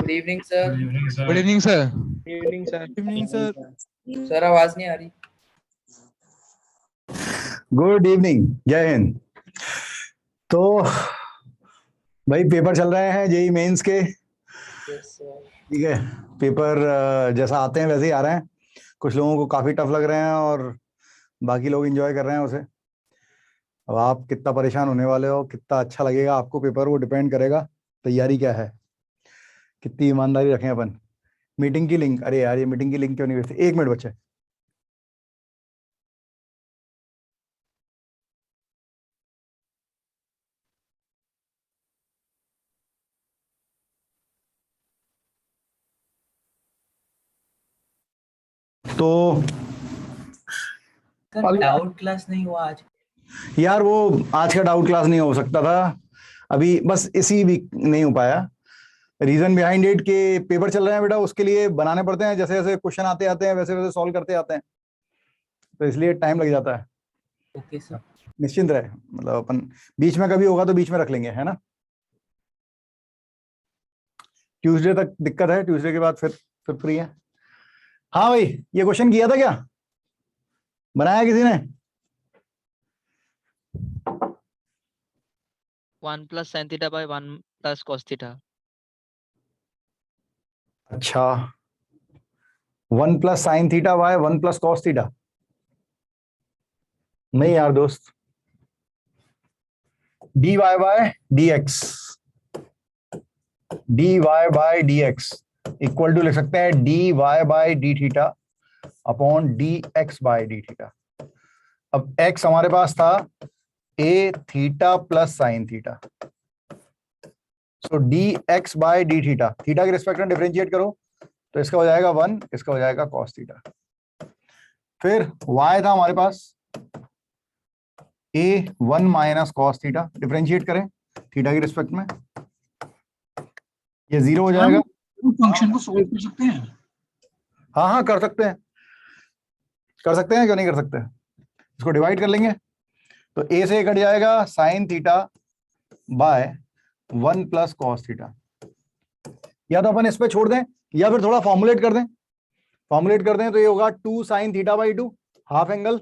Good evening sir. Good evening sir. Evening sir. Evening sir. Sir आवाज नहीं आ रही। Good evening, जय हिंद। तो भाई पेपर चल रहे हैं जेई मेंस के। Yes sir. ठीक है, पेपर जैसा आते हैं वैसे ही आ रहे हैं। कुछ लोगों को काफी टफ लग रहे हैं और बाकी लोग एंजॉय कर रहे हैं उसे। अब आप कितना परेशान होने वाले हो, कितना अच्छा लगेगा आपको पेपर, वो डिपेंड करेगा तैयारी क्या है, कितनी ईमानदारी रखें अपन। मीटिंग की लिंक, अरे यार ये मीटिंग की लिंक क्यों नहीं भेजते? एक मिनट बच्चे। तो डाउट क्लास नहीं हुआ आज? यार वो आज का डाउट क्लास नहीं हो सकता था, अभी बस इसी वीक नहीं हो पाया। रीजन बिहाइंड इट के पेपर चल रहे हैं बेटा, उसके लिए बनाने पड़ते हैं, जैसे जैसे क्वेश्चन आते आते हैं वैसे वैसे सॉल्व करते आते हैं, तो इसलिए टाइम लग जाता है। Okay sir. निश्चिंत रहे, मतलब अपन बीच में कभी होगा तो बीच में रख लेंगे, है ना। ट्यूसडे तक दिक्कत है, ट्यूसडे के बाद फिर फ्री है। हाँ भाई, ये क्वेश्चन किया था क्या, बनाया किसी ने? 1 plus sin theta by 1 plus cos theta. अच्छा, 1 plus sine theta by 1 plus cos theta. नहीं यार दोस्त, d y by d x, d y by d x equal to लिख सकते हैं d y by D theta upon d x by D theta. अब x हमारे पास था a theta plus sine theta, so d x by D theta, theta के respect में differentiate करो तो इसका हो जाएगा 1, इसका हो जाएगा कॉस थीटा। फिर y था हमारे पास ए 1 माइनस कॉस थीटा, डिफरेंशिएट करें थीटा के रिस्पेक्ट में, ये 0 हो जाएगा। फंक्शन को सॉल्व कर सकते हैं? हाँ हाँ कर सकते हैं, कर सकते हैं, क्यों नहीं कर सकते। इसको डिवाइड कर लेंगे तो a से कट जाएगा sign theta by 1 plus cos theta. या तो अपन इस पे छोड़ दें या फिर थोड़ा फॉर्मुलेट कर दें। फॉर्मुलेट कर दें तो ये होगा 2 sine theta by 2 half angle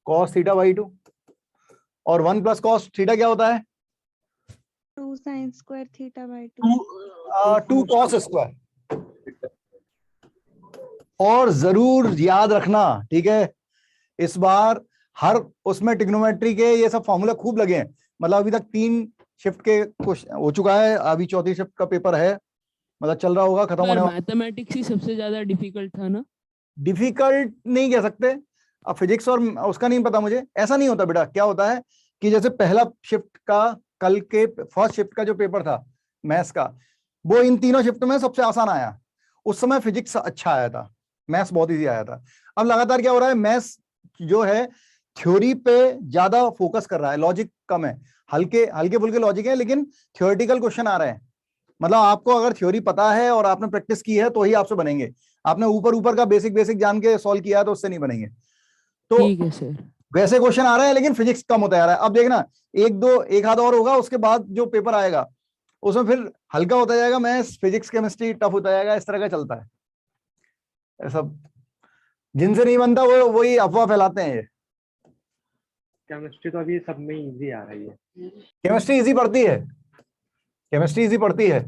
cos theta by 2, और 1 प्लस कॉस थीटा क्या होता है? 2 sin square theta by 2 cos square. और जरूर याद रखना, ठीक है, इस बार हर उसमें ट्रिग्नोमेट्री के ये सब फॉर्मूला खूब लगे हैं। मतलब अभी तक 3 शिफ्ट के क्वेश्चन हो चुका है, अभी 4थी शिफ्ट का पेपर है, मतलब चल रहा होगा, खत्म होने वाला। मैथमेटिक्स ही सबसे ज्यादा डिफिकल्ट था ना? डिफिकल्ट नहीं कह सकते, अब फिजिक्स और उसका नहीं पता मुझे। ऐसा नहीं होता बेटा, क्या होता है कि जैसे पहला शिफ्ट का, कल के फर्स्ट शिफ्ट का जो पेपर था मैथ्स का, वो इन तीनों शिफ्ट में सबसे आसान आया। उस समय फिजिक्स अच्छा आया था, मैथ्स बहुत इजी आया था। अब लगातार क्या हो रहा है, मैथ्स जो है थ्योरी पे ज्यादा फोकस कर रहा है, लॉजिक कम है। हल्के हल्के फुल्के लॉजिक है लेकिन थ्योरेटिकल क्वेश्चन आ रहे हैं। मतलब आपको अगर थ्योरी पता है और आपने प्रैक्टिस की है तो ही आपसे बनेंगे। आपने ऊपर ऊपर का बेसिक बेसिक जान के सॉल्व किया है तो उससे नहीं बनेंगे। तो ठीक है सर। वैसे क्वेश्चन आ रहे हैं लेकिन फिजिक्स कम होता जा रहा है। अब देखना, एक आध और होगा, उसके बाद जो पेपर आएगा उसमें फिर हल्का होता जाएगा, मैथ्स फिजिक्स केमिस्ट्री टफ होता जाएगा, इस तरह का चलता है। ऐसा जिनसे नहीं बनता वो वही अफवाह फैलाते हैं। ये केमिस्ट्री तो अभी सब में इजी आ रही है। केमिस्ट्री इजी पड़ती है, केमिस्ट्री इजी पड़ती है।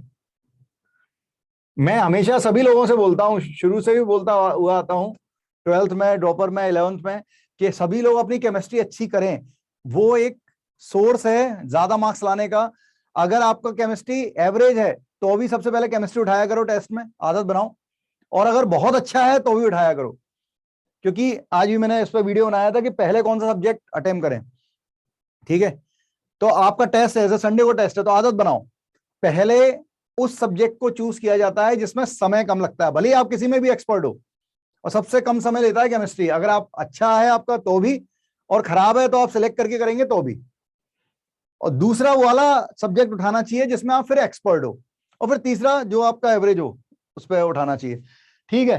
मैं हमेशा सभी लोगों से बोलता हूँ, शुरू से भी बोलता हुआ आता हूँ, 12th में, ड्रॉपर में, 11th में, कि सभी लोग अपनी केमिस्ट्री अच्छी करें। वो एक सोर्स है ज्यादा मार्क्स लाने का। अगर आपका केमिस्ट्री एवरेज है तो भी सबसे पहले केमिस्ट्री उठाया करो टेस्ट में, आदत बनाओ। और अगर बहुत अच्छा है तो भी उठाया करो, क्योंकि आज भी मैंने इस पर वीडियो बनाया था कि पहले कौन सा सब्जेक्ट अटेम्प्ट करें। ठीक है, तो आपका टेस्ट है, संडे को टेस्ट है, तो आदत बनाओ पहले उस सब्जेक्ट को चूज किया जाता है जिसमें समय कम लगता है। भले ही आप किसी में भी एक्सपर्ट हो, और सबसे कम समय लेता है केमिस्ट्री। अगर आप अच्छा है आपका तो भी, और खराब है तो आप सिलेक्ट करके करेंगे तो भी। और दूसरा वाला सब्जेक्ट उठाना चाहिए जिसमें आप फिर एक्सपर्ट हो, और फिर तीसरा जो आपका एवरेज हो उस पर उठाना चाहिए। ठीक है,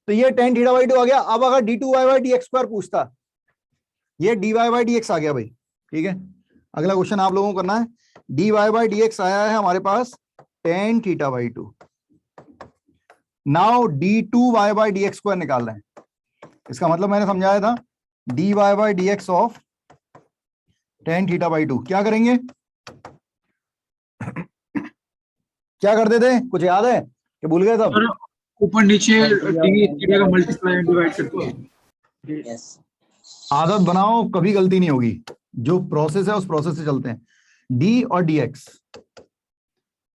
तो ये tan थीटा बाई 2 आ गया। अब अगर d2y by D x square पूछता, ये dy बाई डी एक्स आ गया भाई। ठीक है, अगला क्वेश्चन आप लोगों को करना है। dy बाई डी एक्स आया है हमारे पास tan theta by 2। Now d2y by dx square निकाल रहे हैं। इसका मतलब मैंने समझाया था dy by dx of tan theta by 2। क्या करेंगे, क्या करते थे, कुछ याद है कि भूल गए सब? ऊपर नीचे डी थीटा का मल्टीप्लाई एंड डिवाइड करते हैं। यस आदत बनाओ, कभी गलती नहीं होगी। जो प्रोसेस है उस प्रोसेस से चलते हैं। डी और डी एक्स,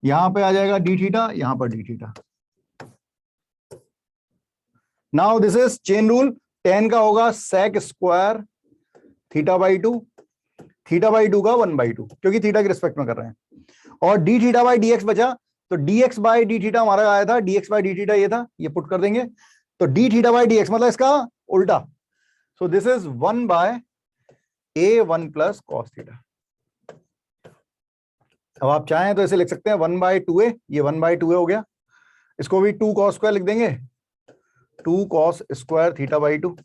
यहां पे आ जाएगा डी थीटा, यहां पर D theta. Now this is chain rule. tan का होगा sec square theta by 2, theta by 2 का 1/2, क्योंकि थीटा के रिस्पेक्ट में कर रहे हैं। और D theta by D x बचा, तो dx बाई डी थीटा हमारा आया था, dx बाई डी थीटा ये था, ये पुट कर देंगे। तो D theta by D x मतलब इसका उल्टा। So this is 1/a1 plus cos theta. अब आप चाहें तो इसे लिख सकते हैं 1/2a, ये 1/2a हो गया। इसको भी 2 cos स्क्वायर लिख देंगे, 2 cos square theta by 2,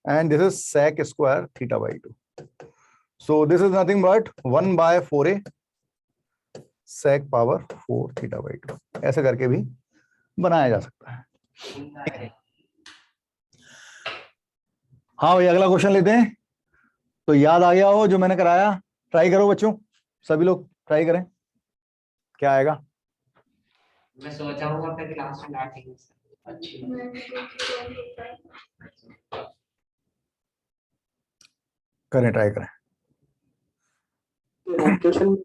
and this is sec square theta by 2। So this is nothing but 1/4a sec power 4 theta by 2। ऐसे करके भी बनाया जा सकता है। हाँ भाई, अगला क्वेश्चन लेते हैं। तो याद आ गया हो जो मैंने कराया, ट्राई करो बच्चों, सभी लोग ट्राई करें, क्या आएगा। मैं सोचा हूँ फिर क्लास में बैठेंगे। अच्छी करें, ट्राई करें। इक्वेशन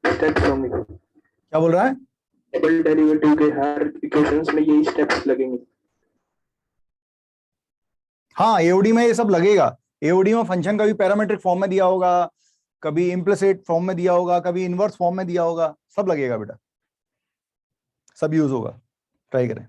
स्टेप्स होंगे, क्या बोल रहा है? डबल डेरिवेटिव के हर इक्वेशंस में यही स्टेप्स लगेंगे। हाँ, एओडी में ये सब लगेगा। एओडी में फंक्शन कभी पैरामीट्रिक फॉर्म में दिया होगा, कभी इम्प्लिसिट फॉर्म में दिया होगा, कभी इनवर्स फॉर्म में दिया होगा, सब लगेगा बेटा, सब यूज होगा। ट्राई करें।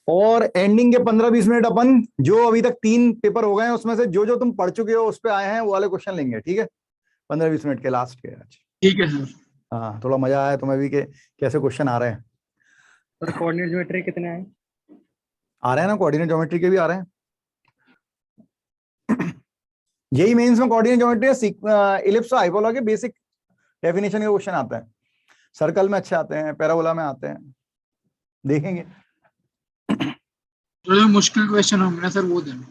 और एंडिंग के 15-20 मिनट अपन जो अभी तक 3 पेपर हो गए हैं उसमें से जो जो तुम पढ़ चुके हो उस पे आए हैं वो वाले क्वेश्चन लेंगे, ठीक है? 15-20 मिनट के लास्ट के आज। ठीक है सर। हाँ, थोड़ा मजा आया तुम्हें भी कि कैसे क्वेश्चन आ रहे हैं। और कोऑर्डिनेट ज्योमेट्री कितने हैं? आ रहे हैं ना, कोऑर्डिनेट ज्योमेट्री के भी आ रहे हैं। यही मेंस में कोऑर्डिनेट ज्योमेट्री, इलिप्स और हाइपरबोला के बेसिक डेफिनेशन के क्वेश्चन आते हैं। सर्कल में अच्छे आते हैं, पैराबोला में आते हैं, देखेंगे। जो मुश्किल क्वेश्चन होंगे ना सर वो देना।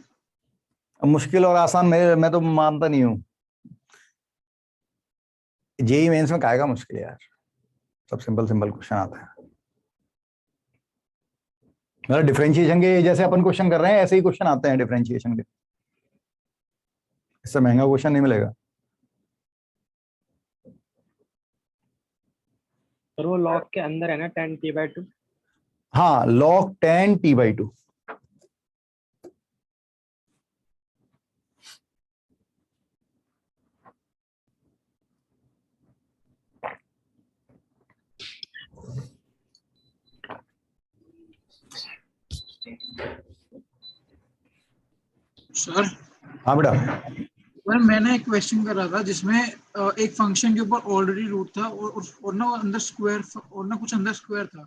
अब मुश्किल और आसान मैं तो मानता नहीं हूँ। जेई मेंस में काहेगा मुश्किल यार, सब सिंपल सिंपल क्वेश्चन आता है। मतलब डिफरेंशिएशन के जैसे अपन क्वेश्चन कर रहे हैं ऐसे ही क्वेश्चन आते हैं डिफरेंशिएशन के, इससे महंगा क्वेश्चन नहीं मिलेगा। और वो लॉग के अंदर है ना tan t/2। हाँ, log tan t/2। सर हाँ बेटा। सर मैंने एक क्वेश्चन कर रहा था जिसमें एक फंक्शन के ऊपर ऑलरेडी रूट था और ना अंदर स्क्वायर और ना कुछ अंदर स्क्वायर था।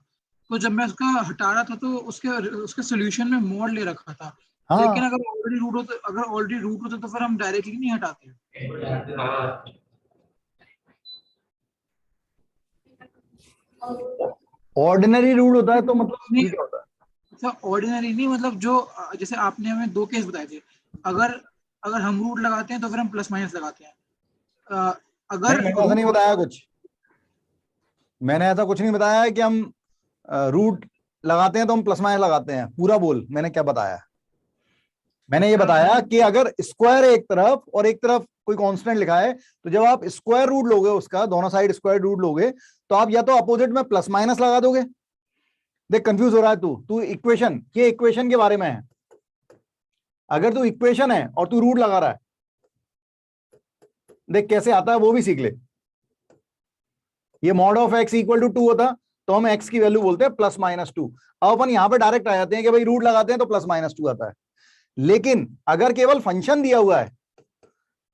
तो जब मैं उसका हटा रहा था तो उसके सॉल्यूशन में मॉड ले रखा था। हाँ, लेकिन अगर ऑलरेडी रूट होता तो फिर हम डायरेक्टली नहीं हटाते। ऑर्डिनरी रूट होता है तो मतलब ये क्या होता है? अच्छा, ऑर्डिनरी नहीं, मतलब जो जैसे आपने हमें 2 केस बताए थे। अगर हम रूट लगाते हैं तो फिर हम प्लस माइनस लगाते हैं। अगर मैंने ऐसा नहीं बताया कुछ, मैंने ऐसा कुछ नहीं बताया है कि हम रूट लगाते हैं तो हम प्लस माइनस लगाते हैं। पूरा बोल मैंने क्या बताया। मैंने ये बताया कि अगर स्क्वायर एक तरफ और एक तरफ कोई कांस्टेंट लिखा है तो जब आप स्क्वायर रूट लोगे उसका, दोनों साइड स्क्वायर रूट लोगे, तो आप या तो अपोजिट में प्लस माइनस लगा दोगे। देख कंफ्यूज हो रहा है तू इक्वेशन, ये इक्वेशन के बारे में है। अगर तू इक्वेशन है और तू रूट लगा रहा है, देख कैसे आता है वो भी सीख ले। ये mod of x equal to 2 होता तो हम x की वैल्यू बोलते हैं +-2। अब अपन यहां पे डायरेक्ट आ जाते हैं कि भाई रूट लगाते हैं तो +-2 आता है। लेकिन अगर केवल फंक्शन दिया हुआ है,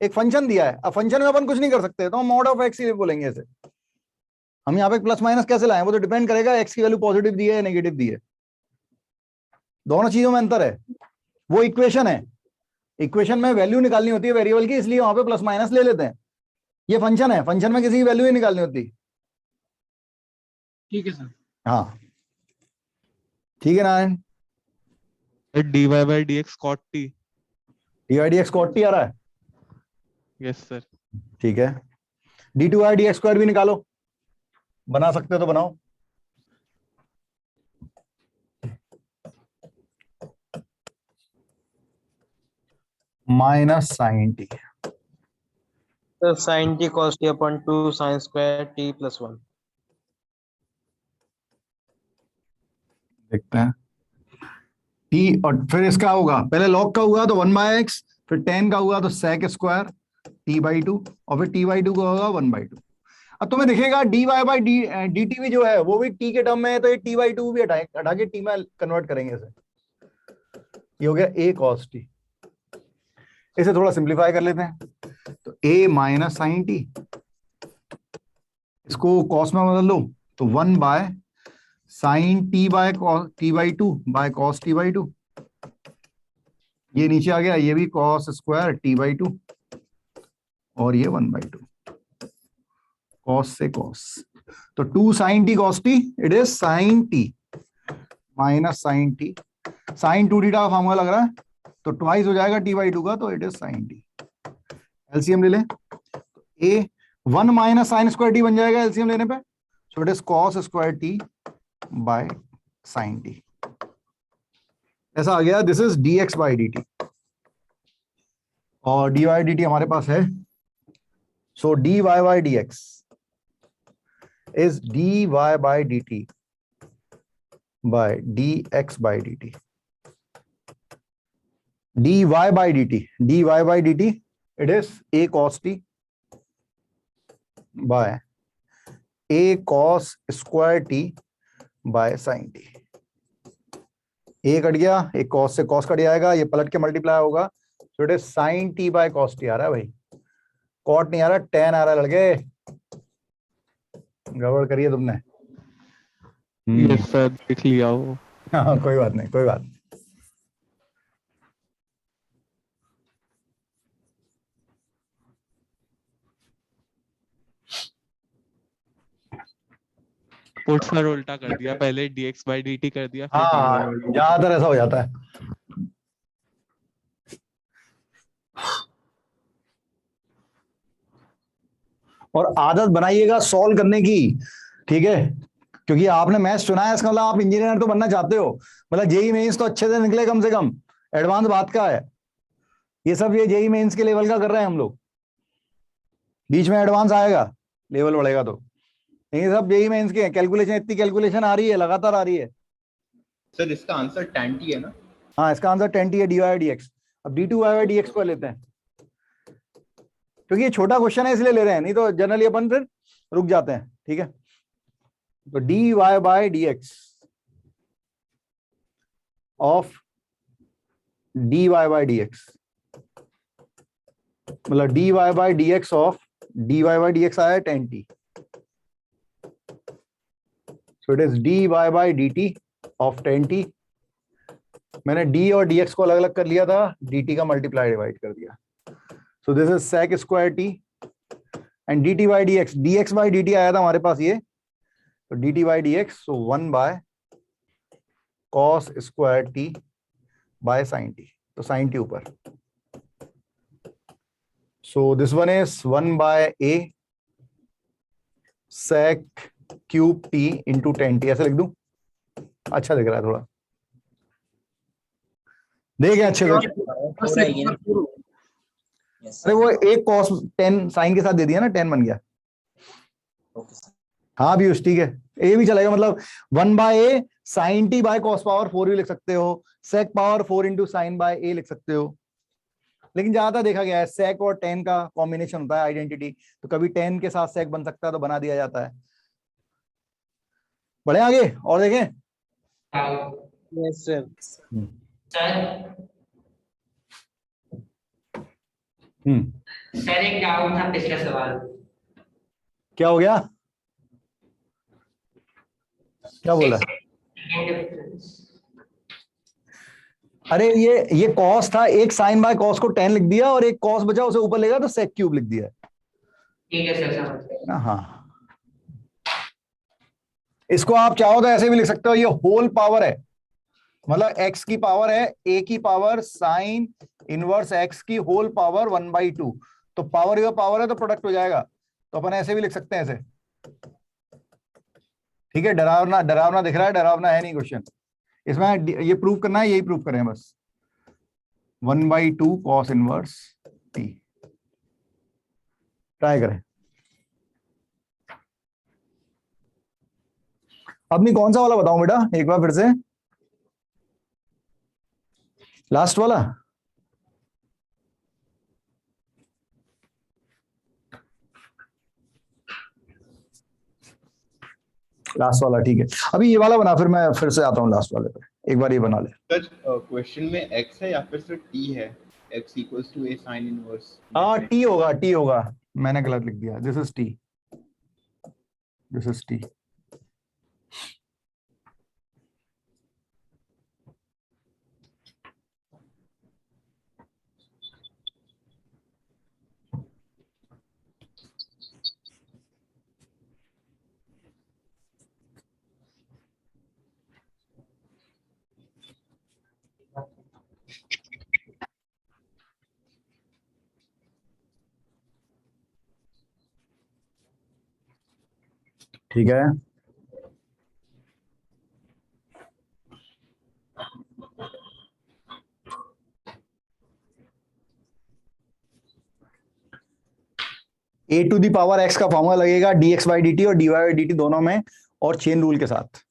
एक फंक्शन दिया है, अब फंक्शन में अपन कुछ नहीं कर सकते तो हम मॉड ऑफ x ही बोलेंगे इसे। हम यहाँ पे प्लस माइनस कैसे लाएं, वो तो डिपेंड करेगा x की वैल्यू पॉजिटिव दी है या नेगेटिव दी है। दोनों चीजों में अंतर है। वो इक्वेशन है, इक्वेशन में वैल्यू निकालनी होती है वेरिएबल की, इसलिए वहां पे प्लस माइनस ले लेते हैं। ये फंक्शन है, फंक्शन में किसी की वैल्यू ही निकालनी होती। ठीक है सर। हाँ ठीक है Narayan. dy by dx cot t। dx cot t आ रहा है। Yes sir. ठीक है, d2 dx स्क्वायर भी निकालो, बना सकते हो तो बनाओ। माइनस साइन टी, तो sin t cos t upon 2 sin square t plus 1। देखते हैं t, और फिर इसका होगा, पहले log का हुआ तो 1/x, फिर tan का हुआ तो sec स्क्वायर t/2, और फिर t/2 का होगा 1/2। अब तुम्हें दिखेगा dy by dt भी जो है वो भी t के टर्म में है, तो ये t/2 भी हटा के t में कन्वर्ट करेंगे इसे। ये हो गया a cos t। इसे थोड़ा सिंप्लीफाई कर लेते हैं, तो a माइनस साइन टी, इसको cos में बदल लो तो 1 sin t by t/2 by cos t/2। ये नीचे आ गया, ये भी cos स्क्वायर t/2, और ये 1/2 cos से cos, तो 2 sin t cos t, it is sin t minus sin t। sin 2 theta का फॉर्मूला लग रहा है, तो ट्वाइस हो जाएगा t/2 का, तो it is sin t। LCM ले ले, a 1 minus sine square t बन जाएगा एलसीएम लेने पे, so it is cos square t by sin t। ऐसा आ गया, this is dx by dt, और dy dt हमारे पास है, सो dy by dx is dy by dt by dx by dt। dy by dt it is a cos t by a cos square t by sin t। a cut गया, एक cos से cos cut जाएगा, ये पलट के multiply होगा, तो it is sin t by cos t आ रहा है भाई, cot नहीं आ रहा, tan आ रहा है लड़के, गड़बड़ करिए तुमने। यस सर, देख लिया वो। हाँ कोई बात नहीं, कोई बात नहीं। पुट सर उल्टा कर दिया, पहले dx by dt कर दिया, फिर हाँ dy by dt। ज्यादातर ऐसा हो जाता है। और आदत बनाइएगा सॉल्व करने की, ठीक है, क्योंकि आपने मैथ्स चुना है, इसका मतलब आप इंजीनियर तो बनना चाहते हो, मतलब जेई मेंस तो अच्छे से निकले कम से कम, एडवांस बात का है ये सब, ये जेई मेंस के लेवल का कर रहे हैं हम लोग, बीच में एडवांस आएगा, लेवल बढ़ेगा तो, ये सब जेई मेंस के कैलकुलेशन, इतनी कैलकुलेशन आ रही है, लगातार आ रही है। सर इसका आंसर tan t है ना? हाँ इसका आंसर tan t है, dy by dx। अब d2 by dx को लेते हैं, क्योंकि ये छोटा क्वेश्चन है इसलिए ले रहे हैं, नहीं तो जनरली अपन फिर रुक जाते हैं, ठीक है। तो dy by dx of dy by dx, मतलब dy by dx of dy by dx आया tan t, so it is dy by dt of tan t। मैंने d और dx को अलग अलग कर लिया था, dt का मल्टीप्लाई डिवाइड कर दिया, so this is sec square t and dt by dx by dt आया था हमारे पास ये, तो dt by dx, so 1 by cos square t by sin t, तो sin t ऊपर, so this one is 1 by a sec cube t into tan t, ऐसे लिख दूं, अच्छा दिख रहा है थोड़ा, देख अच्छे से। अरे वो एक cos 10 sin के साथ दे दिया ना, 10 बन गया। हाँ पीयूष ठीक है, ये भी चलेगा, मतलब 1 by a sin t by cos power 4 भी लिख सकते हो, sec power 4 into sin by a लिख सकते हो, लेकिन ज्यादातर देखा गया है sec और tan का कॉम्बिनेशन होता है आइडेंटिटी, तो कभी tan के साथ sec बन सकता है तो बना दिया जाता है। बढ़े आगे और देखें। Yes sir. सर एक डाउट था पिछला सवाल। क्या हो गया, क्या बोला? अरे ये कॉस था, एक साइन बाय कॉस को tan लिख दिया और एक कॉस बचा उसे ऊपर लेगा तो sec क्यूब लिख दिया ठीक है सर ना। हाँ, इसको आप चाहो तो ऐसे भी लिख सकते हो, ये होल पावर है, मतलब x की पावर है a की पावर साइन इनवर्स x की होल पावर 1/2, तो पावर योर पावर है तो प्रोडक्ट हो जाएगा, तो अपन ऐसे भी लिख सकते हैं ऐसे। ठीक है, डरावना डरावना दिख रहा है, डरावना है नहीं क्वेश्चन, इसमें ये प्रूव करना है, यही प्रूव करें बस, 1/2 cos इनवर्स t, ट्राई करें। अपनी कौन सा वाला बताऊं बेटा एक बार फिर से, लास्ट वाला? लास्ट वाला ठीक है, अभी ये वाला बना, फिर मैं फिर से आता हूँ लास्ट वाले पे, एक बार ये बना ले। सर क्वेश्चन में x है या फिर सिर्फ t है? x equals to a sin inverse. हाँ टी होगा, टी होगा, मैंने गलत लिख दिया, this is T, this is T. ठीक है, a to the power x का फॉर्मूला लगेगा dx बाई dt और dy बाई dt दोनों में, और चेन रूल के साथ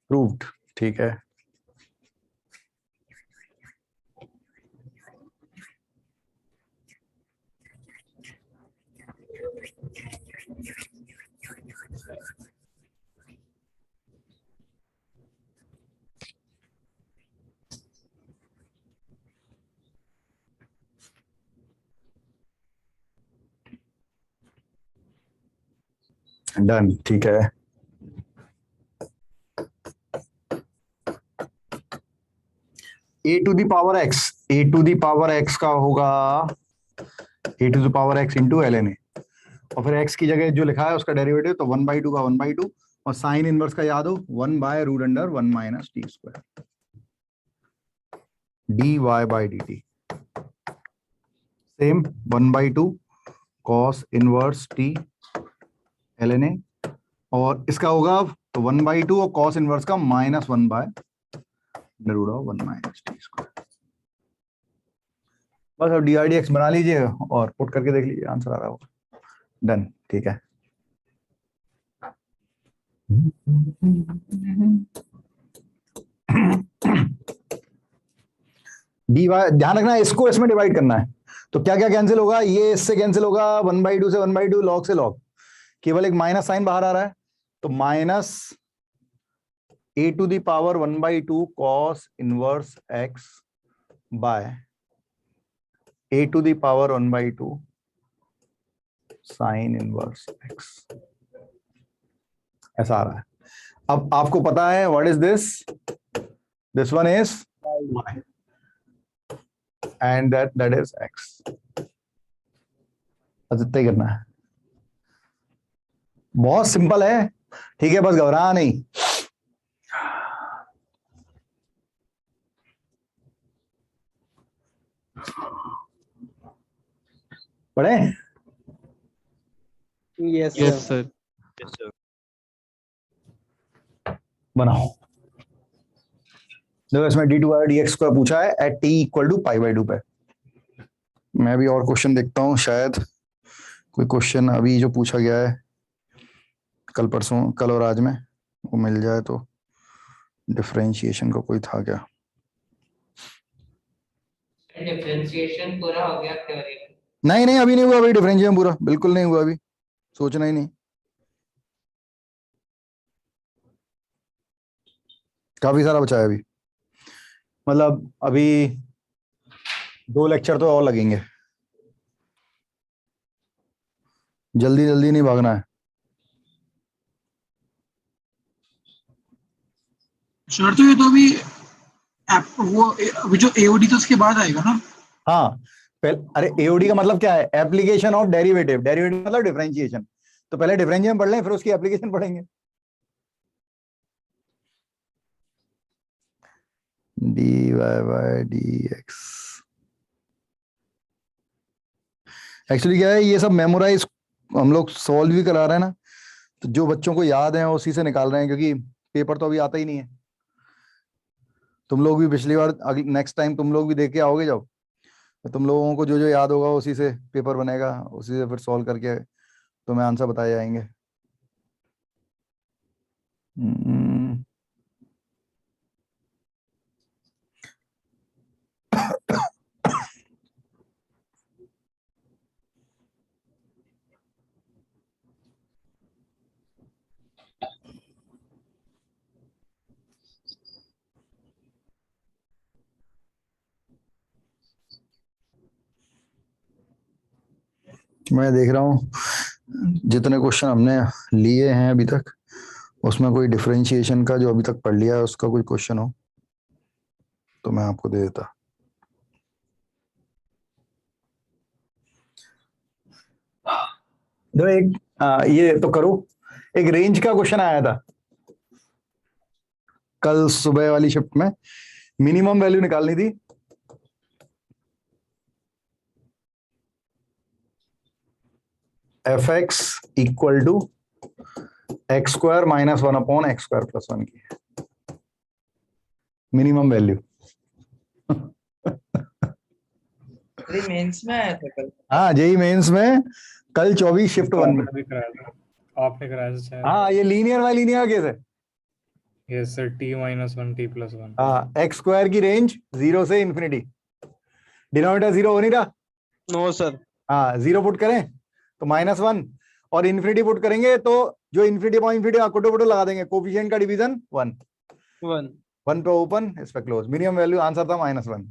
प्रूव्ड। ठीक है, डन। ठीक है, a to the power x, a to the power x का होगा a to the power x into ln a, और फिर x की जगह जो लिखा है उसका डेरिवेटिव, तो 1/2 का 1/2, और साइन इनवर्स का याद हो 1/√1 minus T square dy by dt, same 1/2 cos inverse t ln a, और इसका होगा तो 1/2 और cos इनवर्स का -1/√1 माइनस टी स्क्वायर। बस अब डी एक्स बना लीजिए और पुट करके देख लीजिए, आंसर आ रहा होगा। डन। ठीक है, डी वाई ध्यान रखना है, इसको इसमें डिवाइड करना है, तो क्या क्या कैंसिल होगा, ये इससे कैंसिल होगा, 1/2 से 1/2, लॉग से लॉग, केवल एक माइनस साइन बाहर आ रहा है, तो minus a to the power 1/2 cos inverse x by a to the power 1/2 sine inverse x, ऐसा आ रहा है। अब आपको पता है what is this one is y and that is x, बस इतना ही करना है, बहुत सिंपल है। ठीक है, बस घबरा नहीं। पढ़े? Yes yes sir. सर। बनाओ। देखो इसमें d2/dx का पूछा है एट t इक्वल टू π/2 पे। मैं भी और क्वेश्चन देखता हूँ, शायद कोई क्वेश्चन अभी जो पूछा गया है कल परसों, कल और आज में, वो मिल जाए तो। डिफरेंशिएशन का कोई था क्या? डिफरेंशिएशन पूरा हो गया थ्योरी। नहीं नहीं, अभी नहीं हुआ, अभी डिफरेंशिएशन पूरा बिल्कुल नहीं हुआ, अभी सोचना ही नहीं, काफी सारा बचा है अभी, मतलब अभी 2 लेक्चर तो और लगेंगे, जल्दी जल्दी नहीं भागना है। सर तो ये तो अभी वो अभी जो एओडी तो उसके बाद आएगा ना? हाँ पहले, अरे एओडी का मतलब क्या है? Application of derivative. डेरिवेटिव मतलब डिफरेंशिएशन। तो पहले डिफरेंशिएशन पढ़ लें, फिर उसकी एप्लीकेशन पढ़ेंगे। dy by dx एक्चुअली क्या है, ये सब मेमोराइज हम लोग सॉल्व भी करा रहे हैं ना, तो जो बच्चों को याद है उसी से निकाल रहे हैं, क्योंकि पेपर तो अभी आता ही नहीं है। तुम लोग भी पिछली बार, नेक्स्ट टाइम तुम लोग भी देख के आओगे जब, तो तुम लोगों को जो जो याद होगा उसी से पेपर बनेगा, उसी से फिर सॉल्व करके तुम्हें आंसर बताए जाएंगे। मैं देख रहा हूँ जितने क्वेश्चन हमने लिए हैं अभी तक, उसमें कोई डिफरेंशिएशन का जो अभी तक पढ़ लिया है उसका कोई क्वेश्चन हो तो मैं आपको दे देता। दो एक ये तो करो, एक रेंज का क्वेश्चन आया था कल सुबह वाली शिफ्ट में, मिनिमम वैल्यू निकालनी थी। F X equal to X square minus 1 upon x square plus 1 की मिनिमम वैल्यू। अरे मेंस में आया था कल। हाँ जेई मेंस में कल 24 शिफ्ट 1 में। आपने कराया था। हाँ ये लीनियर बाय लीनियर केस है। Yes sir, t minus 1 t plus 1। हाँ एक्स स्क्वायर की रेंज 0 से इन्फिनिटी, डिनोमिनेटर 0 हो नहीं रहा। No sir. हाँ 0 पुट करें तो -1, और इन्फिनिटी पुट करेंगे तो जो इन्फिनिटी पॉइंट इन्फिनिटी कोटो लगा देंगे, कोफिशिएंट का डिवीजन 1 1 पे ओपन, इस पे क्लोज। मिनिमम वैल्यू आंसर था -1।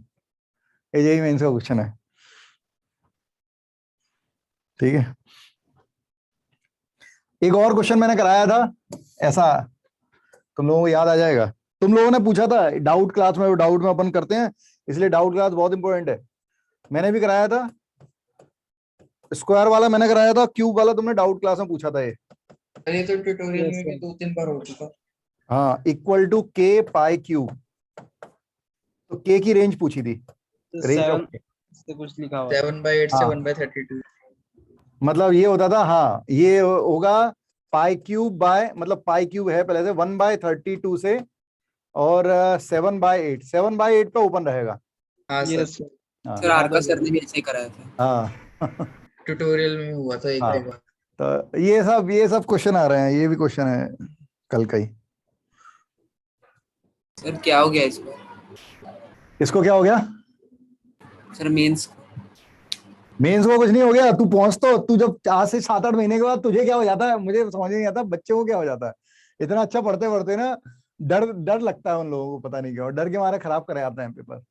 यही मेंस का क्वेश्चन है, ठीक है। एक और क्वेश्चन मैंने कराया था ऐसा, तुम लोगों को याद आ जाएगा। तुम लोगों ने पूछा था डाउट क्लास में, वो डाउट में अपन करते हैं इसलिए डाउट क्लास बहुत इंपॉर्टेंट है। मैंने भी कराया था स्क्वायर वाला, मैंने कराया था क्यूब वाला, तुमने डाउट क्लास में पूछा था ये। अरे तो ट्यूटोरियल में भी 2-3 बार हो चुका। हाँ इक्वल टू के पाई क्यूब, तो के की रेंज पूछी थी, रेंज ऑफ से कुछ लिखा हुआ 7/8 से हाँ। 1/32। मतलब ये होता था, हाँ ये होगा पाई क्यूब बाय, मतलब पाई क्यूब है पहले से 1/32 से, और 7/8, 7/8 पे ओपन रहेगा। हाँ सर। हाँ सर आरका सर ने भी ऐसे ही कराया था। हाँ ट्यूटोरियल में हुआ था एक हाँ। बार। तो ये सब क्वेश्चन आ रहे हैं, ये भी क्वेश्चन है कल का ही। सर क्या हो गया इसको? इसको क्या हो गया? सर मेंस को कुछ नहीं हो गया, तू पहुंच तो, तू जब आज से 7-8 महीने के बाद तुझे क्या हो जाता है मुझे समझ नहीं आता, बच्चों को क्या हो जाता है। इतना अच्छा पढ़ते पढ़ते ना डर लगता है उन लोगों को, पता नहीं क्यों, डर के मारे खराब करे आते हैं पेपर।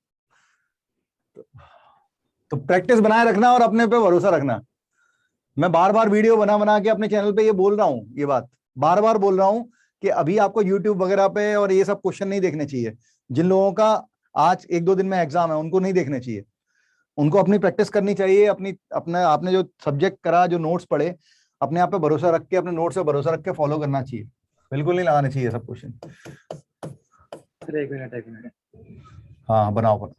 तो प्रैक्टिस बनाए रखना और अपने पे भरोसा रखना। मैं बार बार वीडियो बना के अपने चैनल पे ये बोल रहा हूँ, ये बात बार बार बोल रहा हूँ कि अभी आपको यूट्यूब वगैरह पे और ये सब क्वेश्चन नहीं देखने चाहिए। जिन लोगों का आज 1-2 दिन में एग्जाम है उनको नहीं देखने चाहिए, उनको अपनी प्रैक्टिस करनी चाहिए। अपने आपने जो सब्जेक्ट करा, जो नोट्स पढ़े, अपने आप पे भरोसा रख के, अपने नोट्स पे भरोसा रख के फॉलो करना चाहिए। बिल्कुल नहीं लगाने चाहिए सब क्वेश्चन। एक मिनट। हाँ बनाओ।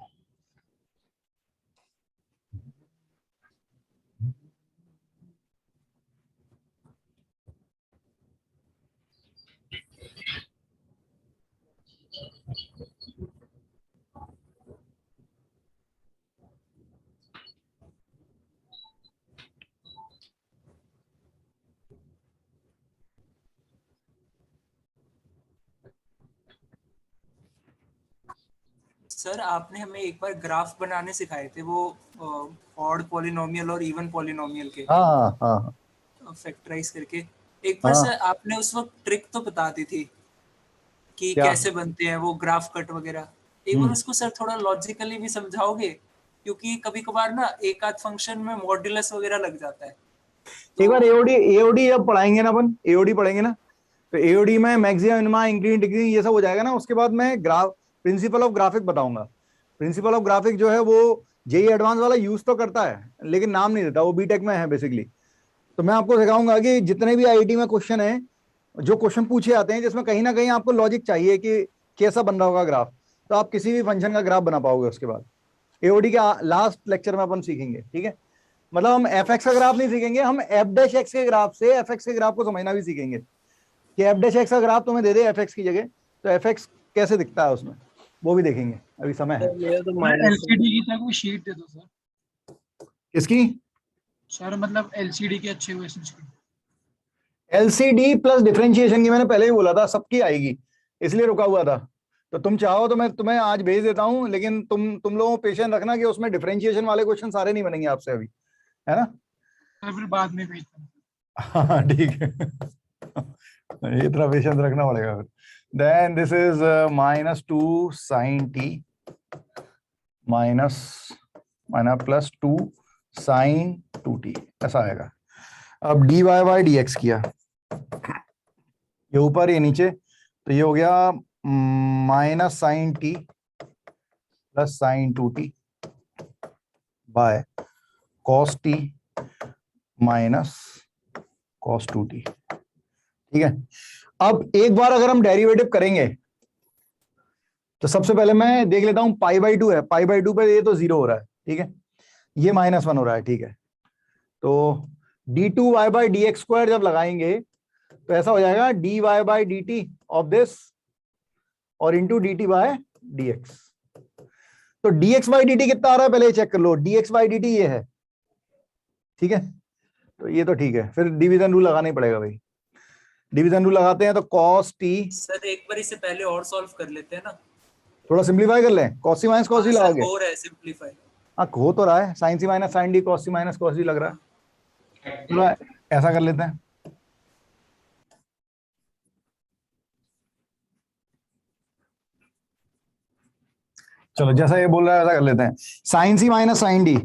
सर आपने हमें एक बार ग्राफ बनाने सिखाए थे, वो ऑड पॉलिनोमियल और इवन पॉलिनोमियल के। हाँ फैक्टराइज करके एक बार सर आपने उस वक्त ट्रिक तो बता दी थी कि कैसे बनते हैं वो ग्राफ कट वगैरह। एक बार उसको सर थोड़ा लॉजिकली भी समझाओगे, क्योंकि कभी कभार ना एक आध फंक्शन में मॉड्यूलस वगैरह लग जाता है। तो एक बार एओडी जब पढ़ाएंगे ना अपन, एओडी पढ़ेंगे ना, तो एओडी में मैक्सिमम मिनिमम इंक्रीज डिक्रीज ये सब हो जाएगा ना, उसके बाद मैं ग्राफ प्रिंसिपल ऑफ ग्राफिक बताऊंगा। प्रिंसिपल ऑफ ग्राफिक जो है वो जेई एडवांस वाला यूज तो करता है लेकिन नाम नहीं देता, वो बीटेक में है बेसिकली। तो मैं आपको सिखाऊंगा कि जितने भी आईआईटी में क्वेश्चन है, जो क्वेश्चन पूछे आते हैं जिसमें कहीं ना कहीं आपको लॉजिक चाहिए कि कैसा बन रहा होगा ग्राफ, तो आप किसी भी फंक्शन का ग्राफ बना पाओगे उसके बाद। एओडी के लास्ट लेक्चर में अपन सीखेंगे, ठीक है। मतलब हम एफ एक्स का ग्राफ नहीं सीखेंगे, हम एफ डैश एक्स के ग्राफ से एफ एक्स के ग्राफ को समझना भी सीखेंगे कि एफ डैश एक्स का ग्राफ तुम्हें दे दे एफ एक्स की जगह, तो एफ एक्स कैसे दिखता है उसमें, वो भी देखेंगे, अभी समय है। एलसीडी की कोई शीट दे दो सर। किसकी? सर मतलब एलसीडी के अच्छे क्वेश्चंस की। एलसीडी प्लस डिफरेंशिएशन की मैंने पहले ही बोला था, सबकी आएगी, इसलिए रुका हुआ था। तो तुम चाहो तो मैं तुम्हें आज भेज देता हूं, लेकिन तुम लोगों को पेशेंस रखना कि उसमें डिफरेंशिएशन वाले क्वेश्चन सारे नहीं बनेंगे आपसे अभी, है ना? फिर बाद में भेजता हूं। हाँ ठीक है, ये इतना पेशेंस रखना पड़ेगा फिर। Then this is -2 sin t minus +2 sin 2t, ऐसा आएगा। अब dy बाई dx किया, ये ऊपर ये नीचे, तो ये हो गया -sin t plus sin 2t by cos t minus cos 2t, ठीक है। अब एक बार अगर हम डेरिवेटिव करेंगे तो सबसे पहले मैं देख लेता हूं, π/2 है, π/2 पे ये तो 0 हो रहा है, ठीक है, ये -1 हो रहा है, ठीक है। तो d2y/dx² जब लगाएंगे तो ऐसा हो जाएगा dy/dt ऑफ दिस और इंटू dt/dx। तो dx/dt कितना आ रहा है पहले चेक कर लो, dx/dt ये है, ठीक है। तो ये तो ठीक है, फिर डिवीजन रूल लगाना ही पड़ेगा भाई। डिवीजन रूल लगाते हैं तो cos t, सर एक बार इसे पहले और सॉल्व कर लेते हैं ना, थोड़ा सिंप्लीफाई कर लें, cos c minus cos c लगाओगे? हो रहा है सिंपलीफाई। हाँ हो तो रहा है, sin c minus sin d cos c minus cos d लग रहा है, थोड़ा ऐसा कर लेते हैं। चलो जैसा ये बोल रहा है वैसा कर लेते हैं। sin c minus sin d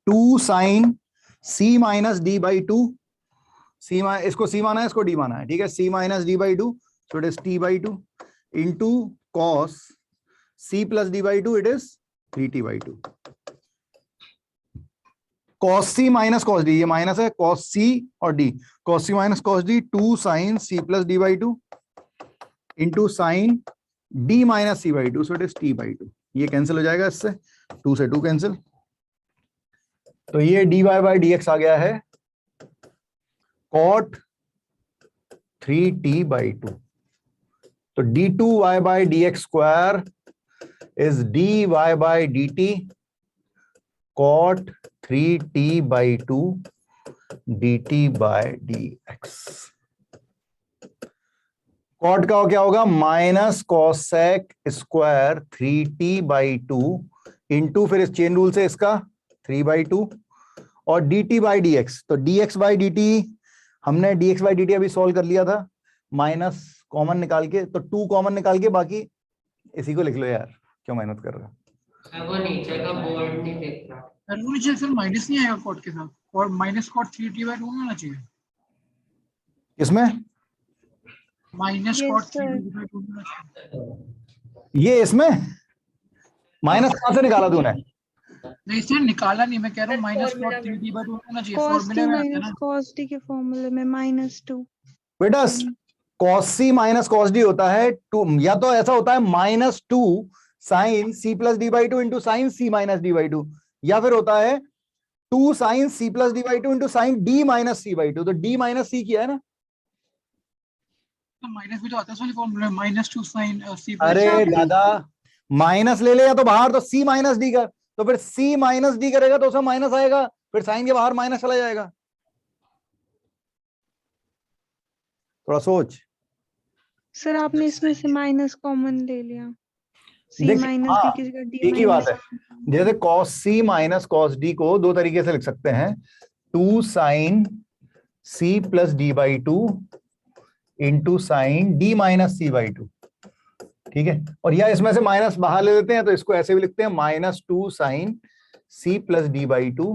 2 sin c minus d by 2, इसको c माना है, इसको d माना है, ठीक है। c minus d by 2, so it is t by 2 into cos c प्लस d by 2, it is 3t by 2। cos c minus cos d, ये माइनस है, cos c और d, cos c minus cos d 2 sin c प्लस d by 2 into sin d minus c by 2, so it is t by 2। ये cancel हो जाएगा इससे, 2 से 2 cancel, तो ये dy बाई dx आ गया है cot 3t बाई 2। तो d2y by dx square is dy by dt cot 3t by 2 dt by dx। Cot का क्या होगा, minus cosec square 3t by 2 into फिर इस चेन रूल से इसका 3 बाई 2 और dt बाई dx। तो dx बाई dt हमने dx बाई dt अभी सॉल्व कर लिया था, माइनस कॉमन निकाल के, तो 2 कॉमन निकाल के बाकी इसी को लिख लो यार, क्यों मेहनत कर रहा है। वो नीचे का बोर्ड नहीं देख रहा, वो नीचे सर माइनस नहीं आएगा कॉट के साथ, और माइनस कॉट 3t बाई 2 होना चाहिए इसमें, minus Yes, cot sir. 3t by 2 होना चाहिए। ये इसमें माइनस कहां से निकाला तूने? नहीं सर निकाला नहीं, मैं कह रहा हूँ माइनस कॉट 3t बाई 2 होना चाहिए, cos फॉर्मूले t में आता है माइनस ना। cos t के फॉर्मूले में -2। बेटा cos c minus cos d होता है 2, या तो ऐसा होता है -2 sin c प्लस d by 2 into sine c minus d by 2, या फिर होता है 2 sin c प्लस d by 2 into sign d minus c by 2। तो d माइनस c किया है ना, तो माइनस भी तो आता है सर फॉर्मूले में, -2 sin c। अरे दादा माइनस ले ले या तो बाहर, तो c माइनस d कर, तो फिर c माइनस d करेगा तो उसमें माइनस आएगा, फिर साइन के बाहर माइनस चला जाएगा। थोड़ा सोच। सर आपने इसमें से माइनस कॉमन ले लिया, c देख, माइनस हाँ, d की जगह d एक ही बात है। माइनस। जैसे cos c minus cos d को दो तरीके से लिख सकते हैं, 2 sin c प्लस d by 2 into sign d minus c by 2, ठीक है। और या इसमें से माइनस बाहर ले लेते हैं तो इसको ऐसे भी लिखते हैं, -2 sin c प्लस d by 2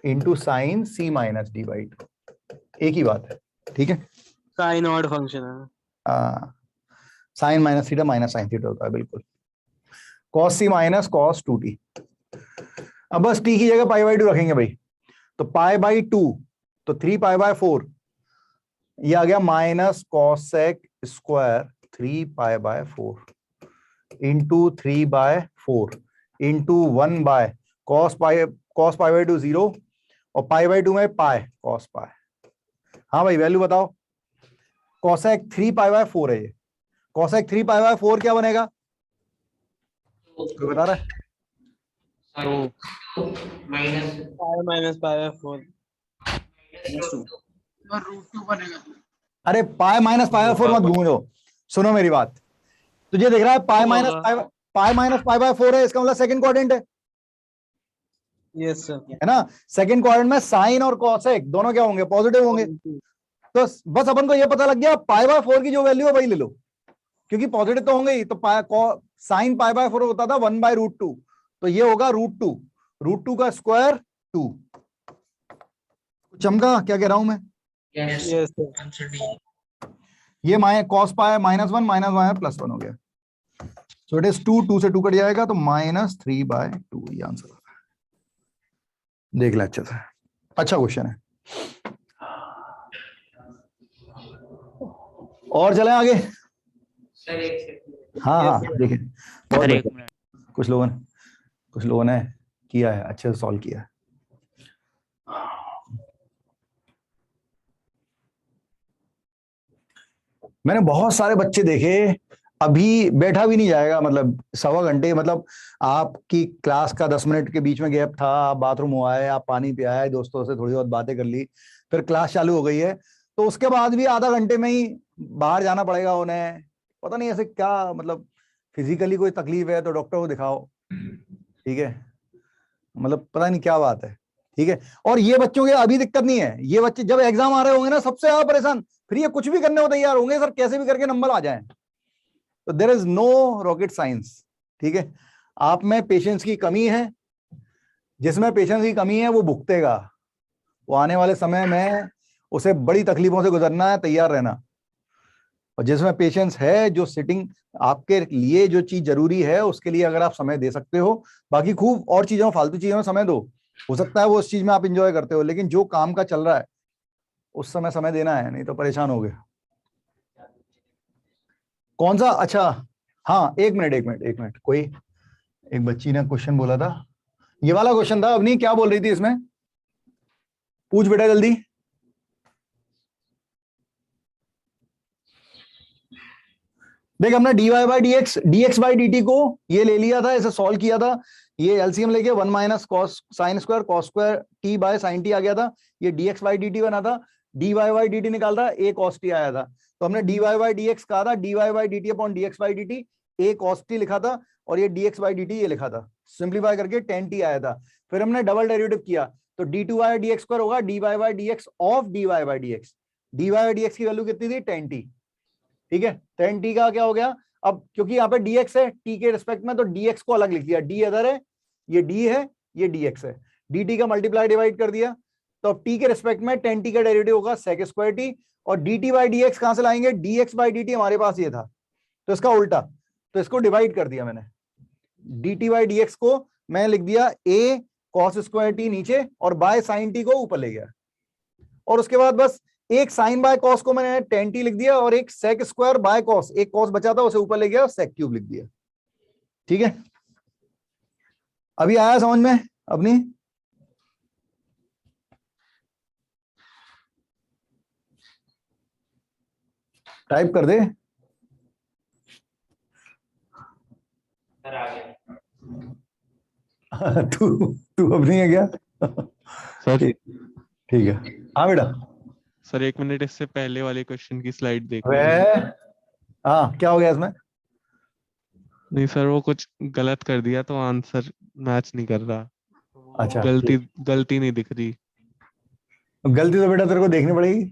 into sine c minus d by 2, एक ही बात है, ठीक है। साइन ऑड फंक्शन है। Sine minus theta minus sine theta होता है, बिल्कुल। cos c minus cos 2t। अब बस t की जगह पाई बाई 2 रखेंगे भाई, तो पाई बाई 2, तो 3 पाई बाय 4, ये आ गया minus cos sec square 3 pi by 4 into 3 by 4 into 1 by cos pi by 2 0, और पाई बाई 2 में पाई cos पाई। हाँ भाई वैल्यू बताओ। cosec 3 पाई बाय 4 है ये, cosec 3 पाई बाय 4 क्या बनेगा, कोई बता रहा है? माइनस पाई बाय 4 और √2 बनेगा। अरे पाई माइनस पाई बाय 4 मत घूमो, सुनो मेरी बात। तुझे दिख रहा है पाई माइनस पाई बाय 4 है, इसका मतलब सेकंड क्वाड्रेंट है, यस सर। है ना। सेकंड क्वाड्रेंट में साइन और कॉसेक दोनों क्या होंगे, पॉजिटिव होंगे। तो बस अपन को ये पता लग गया पाई बाय 4 की जो वैल्यू है वही ले लो, क्योंकि पॉजिटिव तो होंगे ही। तो साइन पाई बाय 4 होता था 1 बाय √2, तो ये होगा √2 का स्क्वायर 2। चमका क्या कह रहा हूं मैं? Yes sir. ये cos pi minus 1 minus 1 plus 1 हो गया, सो इट इज 2 से 2 कट जाएगा, तो -3 बाय 2 ये आंसर होगा। देख ले अच्छे से, अच्छा क्वेश्चन है। और चले आगे। सर एक सेकंड। हाँ देखिए, सर एक मिनट, कुछ लोगों ने किया है, अच्छे से सॉल्व किया है। मैंने बहुत सारे बच्चे देखे, अभी बैठा भी नहीं जाएगा, मतलब सवा घंटे, मतलब आपकी क्लास का 10 मिनट के बीच में गैप था, आप बाथरूम हो आए, आप पानी पे आए, दोस्तों से थोड़ी बहुत बातें कर ली, फिर क्लास चालू हो गई है, तो उसके बाद भी आधा घंटे में ही बाहर जाना पड़ेगा उन्हें। पता नहीं ऐसे क्या, मतलब फिजिकली कोई तकलीफ है तो डॉक्टर को दिखाओ, ठीक है, मतलब पता नहीं क्या बात है, ठीक है। और ये बच्चों के अभी दिक्कत नहीं है, ये बच्चे जब एग्जाम आ रहे होंगे ना सबसे ज्यादा परेशान, फिर ये कुछ भी करने को तैयार होंगे, सर कैसे भी करके नंबर आ जाए। तो there is no rocket science, ठीक है। आप में पेशेंस की कमी है, जिसमें पेशेंस की कमी है वो भुगतेगा, वो आने वाले समय में उसे बड़ी तकलीफों से गुजरना है, तैयार रहना। और जिसमें पेशेंस है, जो सिटिंग आपके लिए जो चीज जरूरी है उसके लिए अगर आप समय दे सकते हो, बाकी खूब और चीजों फालतू चीजों में समय दो, हो सकता है वो उस चीज में आप इंजॉय करते हो, लेकिन जो काम का चल रहा है उस समय देना है, नहीं तो परेशान हो गए। कौन सा, अच्छा हाँ एक मिनट, कोई एक बच्ची ने क्वेश्चन बोला था, ये वाला क्वेश्चन था। अवनी क्या बोल रही थी इसमें, पूछ बेटा जल्दी। देख हमने dx बाई dt को ये ले लिया था, इसे सॉल्व किया था, ये एलसीएम लेके 1 minus cos sine square cos square t by sine t आ गया था, ये dx बाई dt बना था, dy बाई dt निकाल था, a cos t आया था। तो हमने dy बाई dx कहा था, dy by dt upon dx by dt, a cos t लिखा था, और ये dx बाई dt ये लिखा था, सिंप्लीफाई करके tan t आया था। फिर हमने डबल डेरिवेटिव किया, तो d2 बाई dx स्क्वायर होगा dy by dx of dy by dx, dy by dx की वैल्यू कितनी थी, tan t, ठीक है। tan t का क्या हो गया, अब क्योंकि यहाँ पे dx है t के रिस्पेक्ट में, तो dx को अलग लिख दिया, d अदर है, ये d है, ये dx है, dt का मल्टीप्लाई डिवाइड कर दिया, तो अब t के रिस्पेक्ट में tan t का डेरिवेटिव होगा sec स्क्वायर t, और dt बाई dx कहां से लाएंगे, dx बाई dt हमारे पास ये था, तो इसका उल्टा, तो इसको डिवाइड कर दिया मैंने, dt बाई dx को मैं लिख दिया a cos स्क्वायर t नीचे, और बाय साइन t को ऊपर ले गया, और उसके बाद बस एक साइन बाय कॉस को मैंने tan t लिख दिया, और एक सेक स्क्वायर बाय कॉस, एक कॉस बचा था उसे ऊपर ले गया, सेक क्यूब लिख दिया, ठीक है। अभी आया समझ में अपनी? टाइप कर दे। सर आ गया। तू अब नहीं है क्या? सर ठीक है, हाँ बेटा। सर 1 मिनट, इससे पहले वाले क्वेश्चन की स्लाइड देख वे लीजिए। हाँ क्या हो गया इसमें? नहीं सर, वो कुछ गलत कर दिया तो आंसर मैच नहीं कर रहा। अच्छा गलती नहीं दिख रही। गलती तो बेटा तेरे को देखनी पड़ेगी।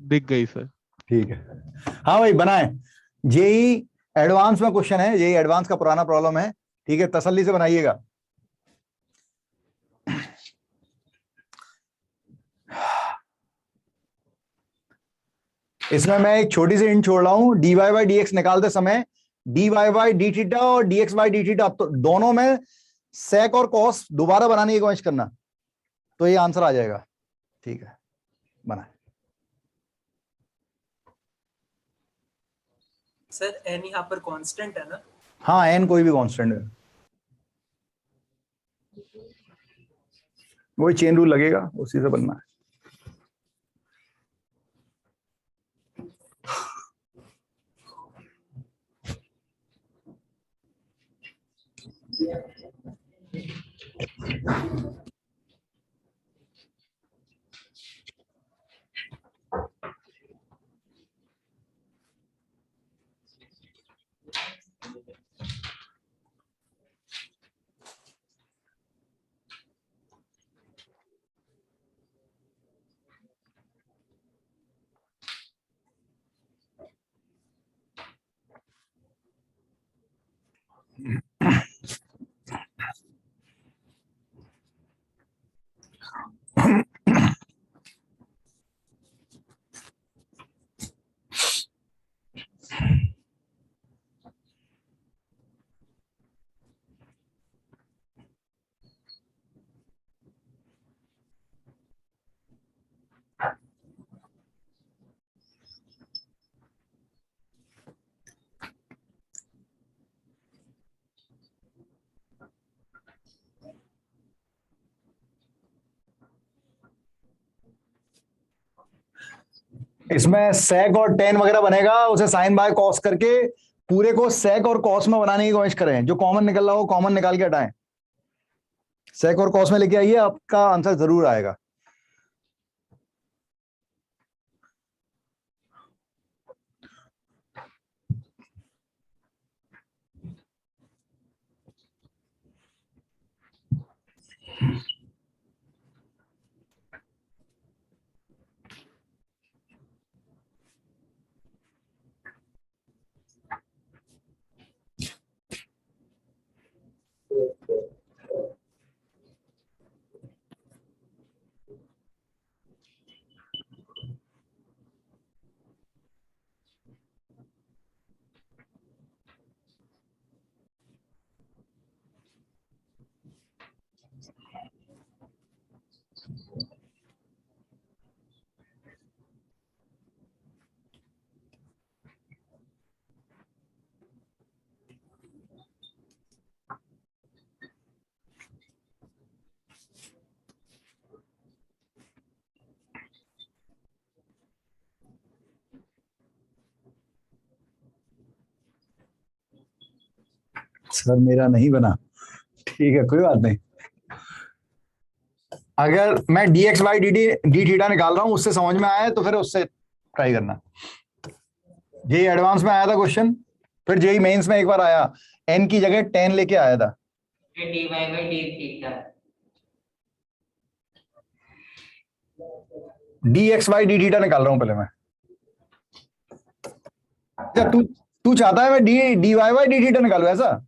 दिख गई सर। ठीक है, हाँ भाई बनाए, जेई एडवांस में क्वेश्चन है, जेई एडवांस का पुराना प्रॉब्लम है, ठीक है, तसल्ली से बनाइएगा। इसमें मैं एक छोटी सी हिंट छोड़ रहा हूं, dy बाई dx निकालते समय dy बाई डी थीटा और dx बाई डी थीटा तो दोनों में sec और cos दोबारा बनाने की कोशिश करना, तो ये आंसर आ जाएगा। ठीक है, बना। सर n यहाँ पर कांस्टेंट है ना? हाँ, n कोई भी कांस्टेंट है, वही चेन रूल लगेगा, उसी से बनना है। इसमें sec और tan वगैरह बनेगा, उसे sin बाय cos करके पूरे को sec और cos में बनाने की कोशिश करें, जो कॉमन निकल रहा हो कॉमन निकाल के हटाएं, sec और cos में लेके आइए, आपका आंसर जरूर आएगा। सर मेरा नहीं बना, ठीक है कोई बात नहीं। अगर मैं dx बाई डी थीटा निकाल रहा हूं, उससे समझ में आया तो फिर उससे ट्राई करना। जेई एडवांस में आया था क्वेश्चन, फिर जेई मेंस में एक बार आया, n की जगह 10 लेके आया था। dy by d theta dx by d theta निकाल रहा हूं पहले मैं। अच्छा तू चाहता है मैं dy बाई डी थीटा निकालू ऐसा?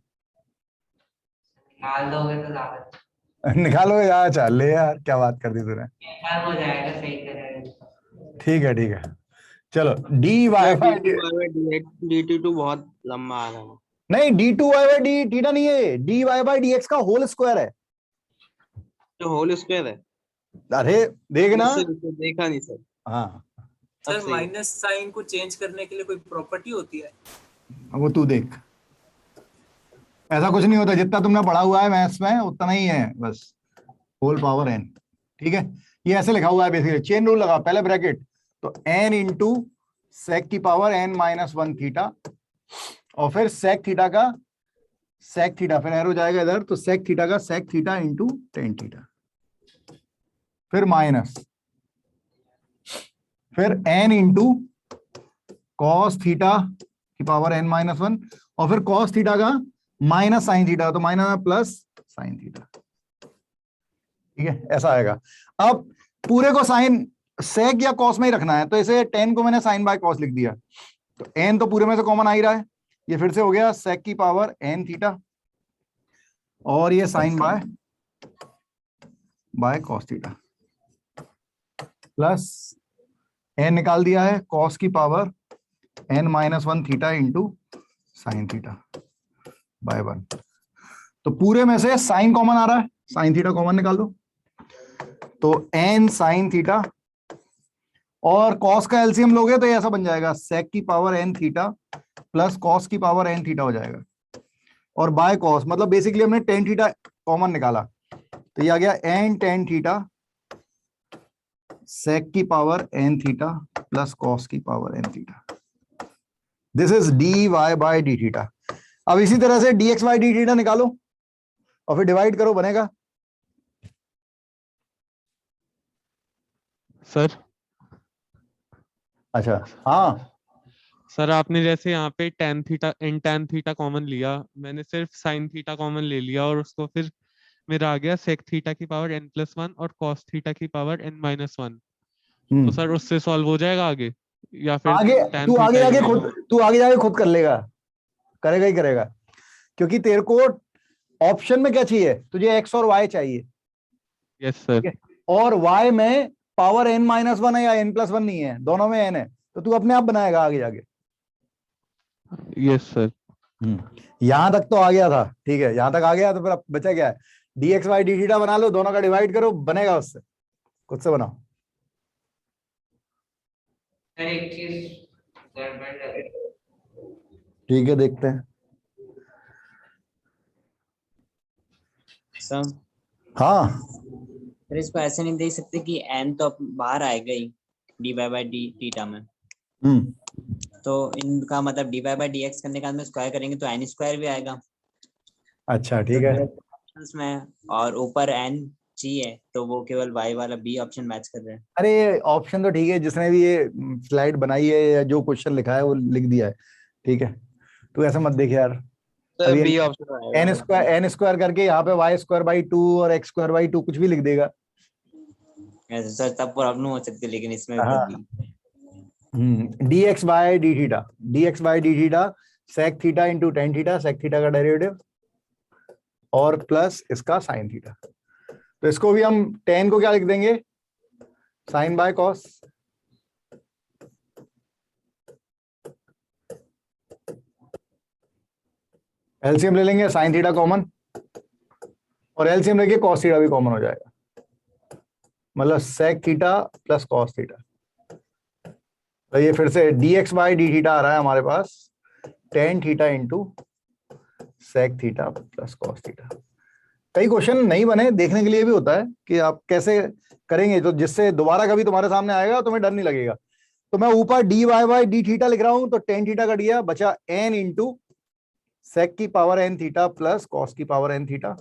निकाल दोगे तो ज्यादा निकालोगे यार, चल ले यार, क्या बात कर दी तूने। बेहतर हो जाएगा, सही करेगा। ठीक है चलो, dy बाई dt2 बहुत लंबा आ रहा है। नहीं, d2y बाई डी थीटा नहीं है, dy बाई dx का होल स्क्वायर है। तो होल स्क्वायर है? अरे देखना, देखा नहीं सर। हाँ सर माइनस साइन को चेंज करने के लिए कोई प्रॉपर्टी होती है? वो तू देख, ऐसा कुछ नहीं होता, जितना तुमने पढ़ा हुआ है मैथ्स में उतना ही है, बस होल पावर n। ठीक है, ये ऐसे लिखा हुआ है बेसिकली, चेन रूल लगा पहले ब्रैकेट, तो n इंटू सेक की पावर n माइनस 1 थीटा, और फिर सेक थीटा का सेक थीटा, फिर एरो जाएगा इधर, तो सेक थीटा का sec theta into tan theta, फिर माइनस, फिर n इंटू कॉस थीटा की पावर n माइनस 1, और फिर कॉस थीटा का माइनस साइन थीटा, तो माइनस प्लस साइन थीटा। ठीक है, ऐसा आएगा। अब पूरे को साइन सेक या कॉस में ही रखना है, तो इसे 10 को मैंने साइन बाय कॉस लिख दिया, तो n तो पूरे में से कॉमन आ ही रहा है, ये फिर से हो गया सेक की पावर n थीटा, और ये sine by cos theta, plus n निकाल दिया है, cos की power n-1 theta into sine theta by 1। तो पूरे में से साइन कॉमन आ रहा है, साइन थीटा कॉमन निकाल दो, तो n साइन थीटा, और cos का एलसीएम लोगे तो ये ऐसा बन जाएगा sec की power n theta plus cos की पावर n थीटा हो जाएगा, और बाय cos मतलब बेसिकली हमने tan थीटा कॉमन निकाला, तो ये आ गया n tan थीटा sec की power n theta plus cos की power n theta. This is dy by D theta. अब इसी तरह से dx बाय डी थीटा निकालो और फिर डिवाइड करो, बनेगा सर। अच्छा हाँ सर आपने जैसे यहाँ पे tan theta in tan theta common लिया, मैंने सिर्फ sin थीटा कॉमन ले लिया और उसको फिर मेरा आ गया sec थीटा की पावर n+1 और cos थीटा की पावर n-1। तो सर उससे सॉल्व हो जाएगा आगे, या फिर आगे tan तू आगे थीटा जाके ही खुद रहेगा? तू आगे जाके खुद कर लेगा, करेगा ही करेगा, क्योंकि तेरे को ऑप्शन में क्या चाहिए, तुझे x और y चाहिए। Yes sir. और y में पावर n-1 है या n+1 नहीं है, दोनों में n है, तो तू अपने आप बनाएगा आगे जाके। Yes sir. यहां तक तो आ गया था, ठीक है, यहां तक आ गया, तो फिर अब बचा क्या है, dx बाई डी थीटा बना लो, दोनों का डिवाइड करो, बनेगा उससे, खुद से बनाओ। सर एक चीज गड़बड़ लग रही है। ठीक है, देखते हैं। सर हाँ फिर इसको ऐसे नहीं देख सकते कि n तो बाहर आएगा ही dy बाय डी थीटा में, तो इनका मतलब dy बाय dx करने के बाद में स्क्वायर करेंगे तो n स्क्वायर भी आएगा। अच्छा ठीक है, में और ऊपर n g है तो वो केवल y वाला b ऑप्शन मैच कर रहे हैं। अरे ऑप्शन तो ठीक है, जिसने भी ये स्लाइड बनाई है या जो क्वेश्चन लिखा है वो लिख दिया है, ठीक है, तू ऐसा मत देख यार। बी ऑप्शन एन स्क्वायर करके यहाँ पे वाई स्क्वायर बाई 2 और एक्स स्क्वायर बाई 2 कुछ भी लिख देगा। सर तब प्रॉब्लम हो सकती है, लेकिन इसमें D x by D theta sec theta into tan theta, sec theta का डेरिवेटिव और प्लस इसका साइन थीटा। तो इसको भी हम टेन को क्या लिख देंगे, साइन बाय कॉस, एलसीएम ले लेंगे, साइन थीटा कॉमन और एलसीएम लेके कॉस थीटा भी कॉमन हो जाएगा, मतलब sec theta plus cos theta. तो ये फिर से dx बाई डी थीटा आ रहा है हमारे पास, tan theta into sec theta plus cos theta. कई क्वेश्चन नहीं बने, देखने के लिए भी होता है कि आप कैसे करेंगे, तो जिससे दोबारा कभी तुम्हारे सामने आएगा तुम्हें डर नहीं लगेगा। तो मैं ऊपर dy बाई डी थीटा लिख रहा हूं, तो टेन थीटा का दिया, बचा n इंटू सेक की power n theta plus cos की पावर n थीटा,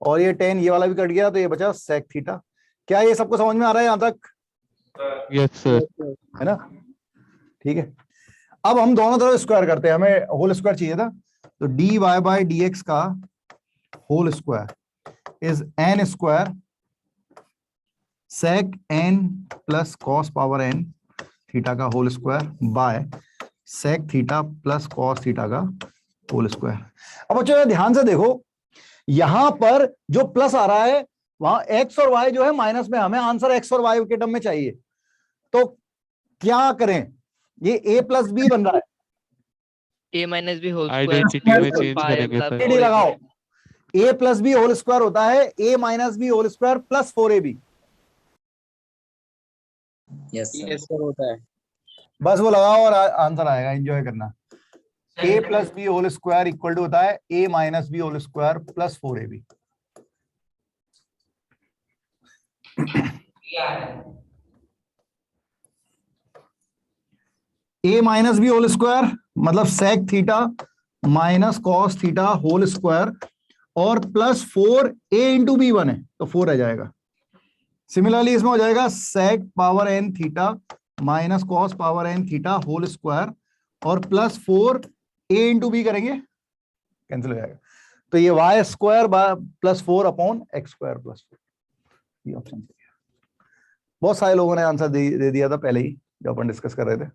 और ये 10 ये वाला भी कट गया, तो ये बचा सेक थीटा। क्या ये सबको समझ में आ रहा है यहां तक? यस सर, है ना, ठीक है। अब हम दोनों तरफ स्क्वायर करते हैं, हमें होल स्क्वायर चाहिए था, तो dy बाई dx का whole square is n square sec n plus cos power n theta का whole square by sec theta plus cos theta का होल स्क्वायर। अब बच्चों ध्यान से देखो, यहां पर जो प्लस आ रहा है वहां x और y जो है माइनस में, हमें आंसर x और y के टर्म में चाहिए, तो क्या करें, ये a प्लस बी बन रहा है, a minus B whole identity में चेंज करेंगे सर। नहीं लगाओ, a plus B whole square होता है a minus B whole square plus 4ab। Yes sir होता है, बस वो लगाओ और आंसर आएगा, एंजॉय करना। a plus B whole square equal to होता है a minus B whole square plus 4ab। a minus B whole square मतलब sec theta minus cos theta whole square और प्लस 4a इंटू बी 1 है तो 4 रह जाएगा। Similarly इसमें हो जाएगा sec power n theta minus cos power n theta whole square और प्लस 4a इंटू बी करेंगे, कैंसिल हो जाएगा, तो ये y square plus 4 upon x square plus 4, ये ऑप्शन। बहुत सारे लोगों ने आंसर दे दिया था पहले ही जब अपन डिस्कस कर रहे थे।